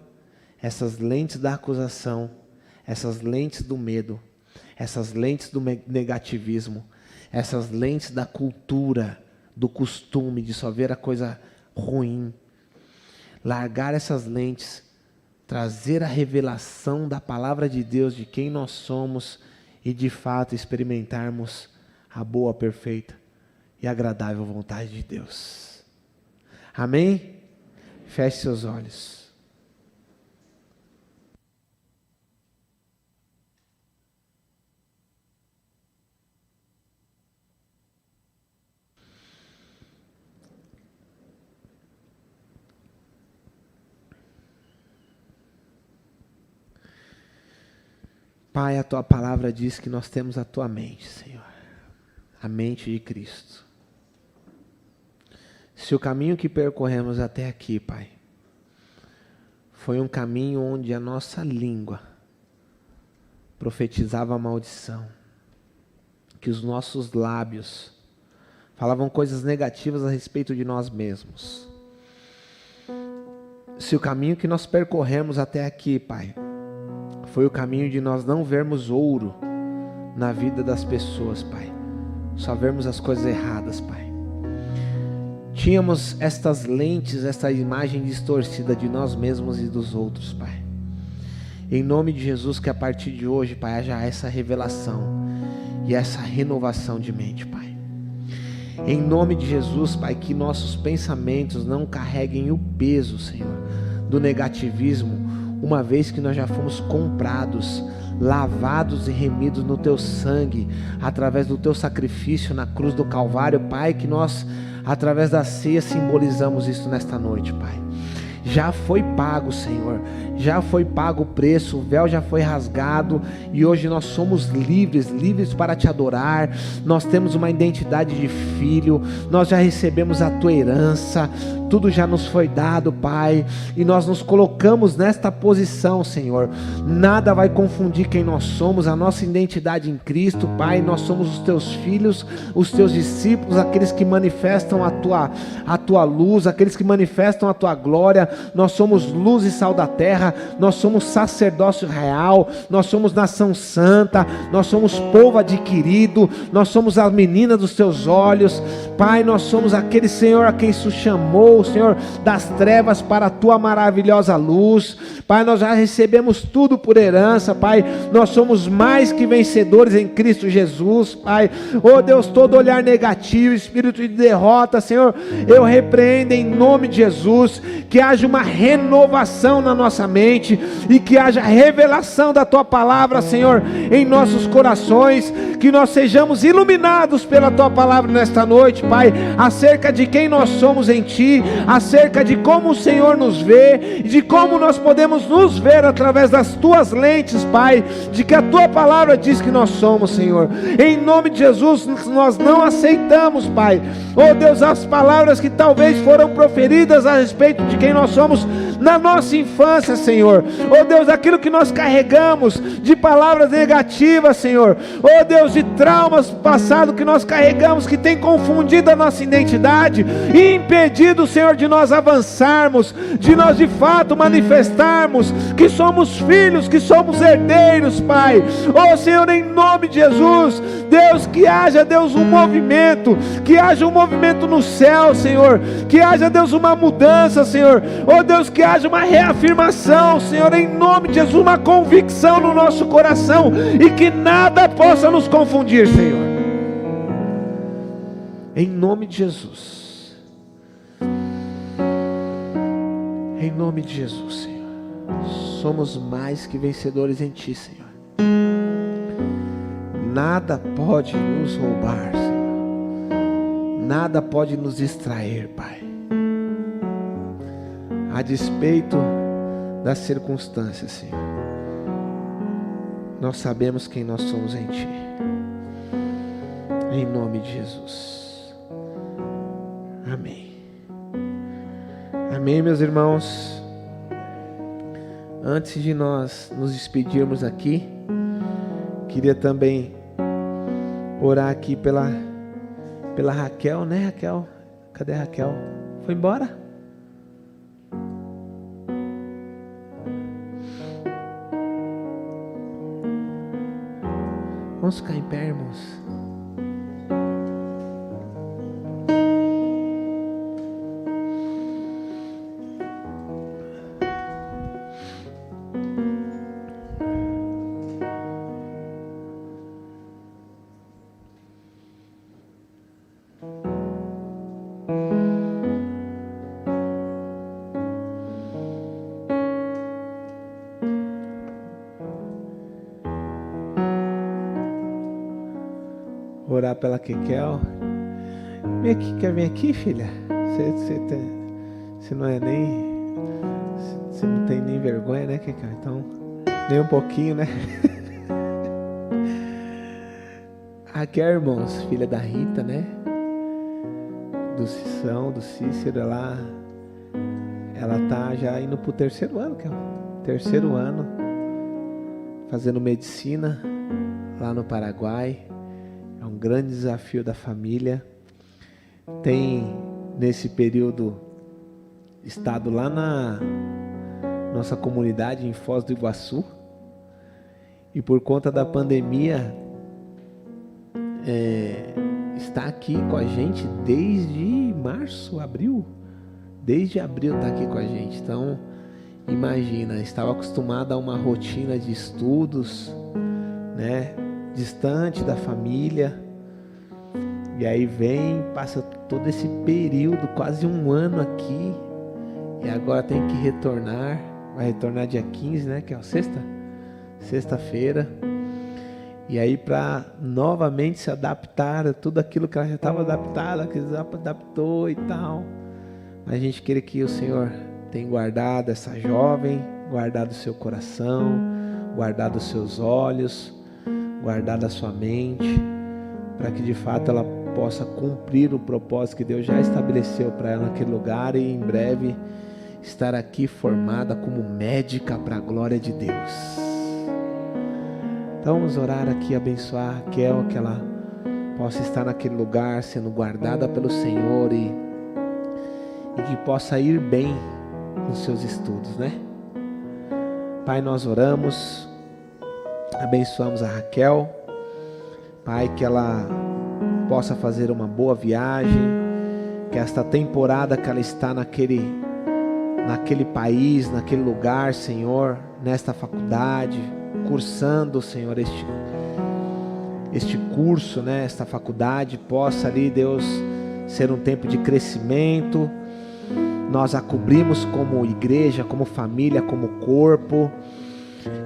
essas lentes da acusação, essas lentes do medo, essas lentes do negativismo, essas lentes da cultura, do costume de só ver a coisa ruim. Largar essas lentes, trazer a revelação da palavra de Deus, de quem nós somos, e de fato experimentarmos a boa, perfeita e agradável vontade de Deus. Amém? Feche seus olhos. Pai, a Tua palavra diz que nós temos a Tua mente, Senhor. A mente de Cristo. Se o caminho que percorremos até aqui, Pai, foi um caminho onde a nossa língua profetizava a maldição, que os nossos lábios falavam coisas negativas a respeito de nós mesmos. Se o caminho que nós percorremos até aqui, Pai, foi o caminho de nós não vermos ouro na vida das pessoas, Pai, só vermos as coisas erradas, Pai. Tínhamos estas lentes, esta imagem distorcida de nós mesmos e dos outros, Pai. Em nome de Jesus, que a partir de hoje, Pai, haja essa revelação e essa renovação de mente, Pai. Em nome de Jesus, Pai, que nossos pensamentos não carreguem o peso, Senhor, do negativismo, uma vez que nós já fomos comprados, lavados e remidos no Teu sangue, através do Teu sacrifício na cruz do Calvário, Pai, que nós, através da ceia, simbolizamos isso nesta noite, Pai. Já foi pago, Senhor, já foi pago o preço, o véu já foi rasgado e hoje nós somos livres, livres para Te adorar. Nós temos uma identidade de filho, nós já recebemos a Tua herança, tudo já nos foi dado, Pai, e nós nos colocamos nesta posição, Senhor. Nada vai confundir quem nós somos, a nossa identidade em Cristo, Pai. Nós somos os Teus filhos, os Teus discípulos, aqueles que manifestam a Tua luz, aqueles que manifestam a Tua glória. Nós somos luz e sal da terra, nós somos sacerdócio real, nós somos nação santa, nós somos povo adquirido, nós somos a menina dos Teus olhos, Pai. Nós somos aquele, Senhor, a quem Tu chamou, Senhor, das trevas para a Tua maravilhosa luz, Pai. Nós já recebemos tudo por herança, Pai. Nós somos mais que vencedores em Cristo Jesus, Pai. Oh Deus, todo olhar negativo, espírito de derrota, Senhor, eu repreendo em nome de Jesus. Que haja uma renovação na nossa mente e que haja revelação da Tua palavra, Senhor, em nossos corações, que nós sejamos iluminados pela Tua palavra nesta noite, Pai, acerca de quem nós somos em Ti, acerca de como o Senhor nos vê, de como nós podemos nos ver através das Tuas lentes, Pai, de que a Tua palavra diz que nós somos, Senhor. Em nome de Jesus, nós não aceitamos, Pai, oh Deus, as palavras que talvez foram proferidas a respeito de quem nós somos na nossa infância, Senhor. Oh Deus, aquilo que nós carregamos de palavras negativas, Senhor. Oh Deus, de traumas passados que nós carregamos, que tem confundido a nossa identidade e impedido, Senhor, de nós avançarmos, de nós de fato manifestarmos que somos filhos, que somos herdeiros, Pai. Oh Senhor, em nome de Jesus, Deus, que haja, Deus, um movimento, que haja um movimento no céu, Senhor, que haja, Deus, uma mudança, Senhor. Oh Deus, que haja uma reafirmação, Senhor, em nome de Jesus, uma convicção no nosso coração e que nada possa nos confundir, Senhor. Em nome de Jesus. Em nome de Jesus, Senhor. Somos mais que vencedores em Ti, Senhor. Nada pode nos roubar, Senhor. Nada pode nos distrair, Pai. A despeito das circunstâncias, Senhor, nós sabemos quem nós somos em Ti. Em nome de Jesus. Amém. Amém, meus irmãos. Antes de nós nos despedirmos aqui, queria também orar aqui pela Raquel, né, Raquel? Cadê a Raquel? Foi embora? Vamos ficar em pé, irmãos. Orar pela Kekel. Vem aqui, quer vir aqui, filha? Você não é nem... Você não tem nem vergonha, né, Kekel? Então, nem um pouquinho, né? Raquel, irmãos, filha da Rita, né? Do Cissão, do Cícero, ela tá já indo pro terceiro ano, terceiro ano, fazendo medicina lá no Paraguai. É um grande desafio da família. Tem, nesse período, estado lá na nossa comunidade em Foz do Iguaçu. E por conta da pandemia, está aqui com a gente desde março, abril. Desde abril está aqui com a gente. Então, imagina, estava acostumada a uma rotina de estudos, né? Distante da família, E aí vem, passa todo esse período, quase um ano aqui, e agora tem que retornar. Vai retornar dia 15, né? Que é a sexta-feira. E aí para novamente se adaptar a tudo aquilo que ela já estava adaptada, que ela adaptou e tal. A gente quer que o Senhor tenha guardado essa jovem, guardado o seu coração, guardado os seus olhos, guardado a sua mente, para que de fato ela possa cumprir o propósito que Deus já estabeleceu para ela naquele lugar e em breve estar aqui formada como médica para a glória de Deus. Então vamos orar aqui, abençoar a Raquel, que ela possa estar naquele lugar sendo guardada pelo Senhor e que possa ir bem nos seus estudos, né? Pai, nós oramos, abençoamos a Raquel, Pai, que ela possa fazer uma boa viagem, que esta temporada que ela está naquele país, naquele lugar, Senhor, nesta faculdade, cursando, Senhor, este curso, né, esta faculdade, possa ali, Deus, ser um tempo de crescimento. Nós a cobrimos como igreja, como família, como corpo,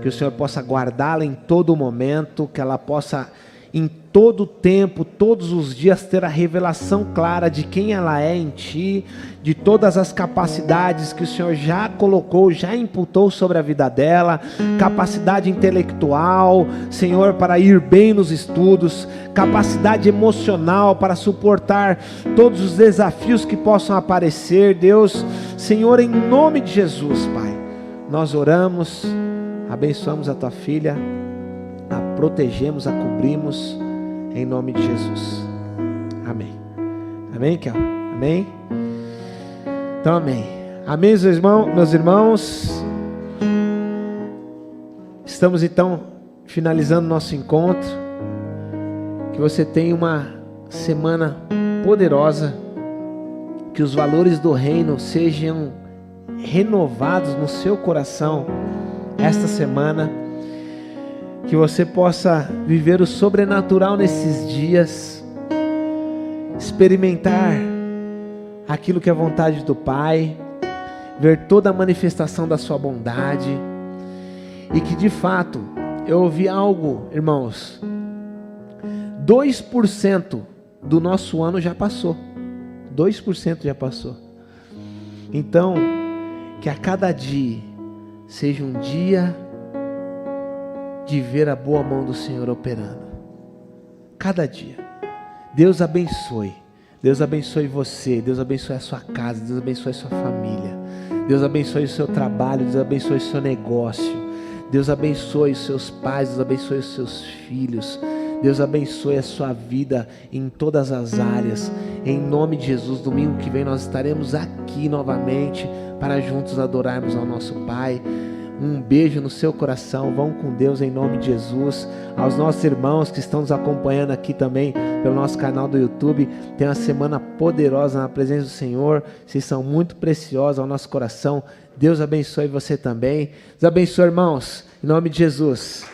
que o Senhor possa guardá-la em todo momento, que ela possa em todo tempo, todos os dias ter a revelação clara de quem ela é em Ti, de todas as capacidades que o Senhor já colocou, já imputou sobre a vida dela, capacidade intelectual, Senhor, para ir bem nos estudos, capacidade emocional para suportar todos os desafios que possam aparecer, Deus, Senhor, em nome de Jesus, Pai, nós oramos, abençoamos a Tua filha, a protegemos, a cobrimos, em nome de Jesus. Amém. Amém, Kel? Amém? Então, amém. Amém, meus irmãos. Estamos então finalizando nosso encontro. Que você tenha uma semana poderosa. Que os valores do reino sejam renovados no seu coração esta semana. Que você possa viver o sobrenatural nesses dias, experimentar aquilo que é a vontade do Pai, ver toda a manifestação da sua bondade, e que de fato, eu ouvi algo, irmãos, 2% do nosso ano já passou, 2% já passou, então, que a cada dia seja um dia de ver a boa mão do Senhor operando, cada dia. Deus abençoe você, Deus abençoe a sua casa, Deus abençoe a sua família, Deus abençoe o seu trabalho, Deus abençoe o seu negócio, Deus abençoe os seus pais, Deus abençoe os seus filhos, Deus abençoe a sua vida em todas as áreas, em nome de Jesus. Domingo que vem nós estaremos aqui novamente, para juntos adorarmos ao nosso Pai. Um beijo no seu coração, vão com Deus em nome de Jesus. Aos nossos irmãos que estão nos acompanhando aqui também pelo nosso canal do YouTube, tem uma semana poderosa na presença do Senhor, vocês são muito preciosos ao nosso coração. Deus abençoe você também. Deus abençoe, irmãos, em nome de Jesus.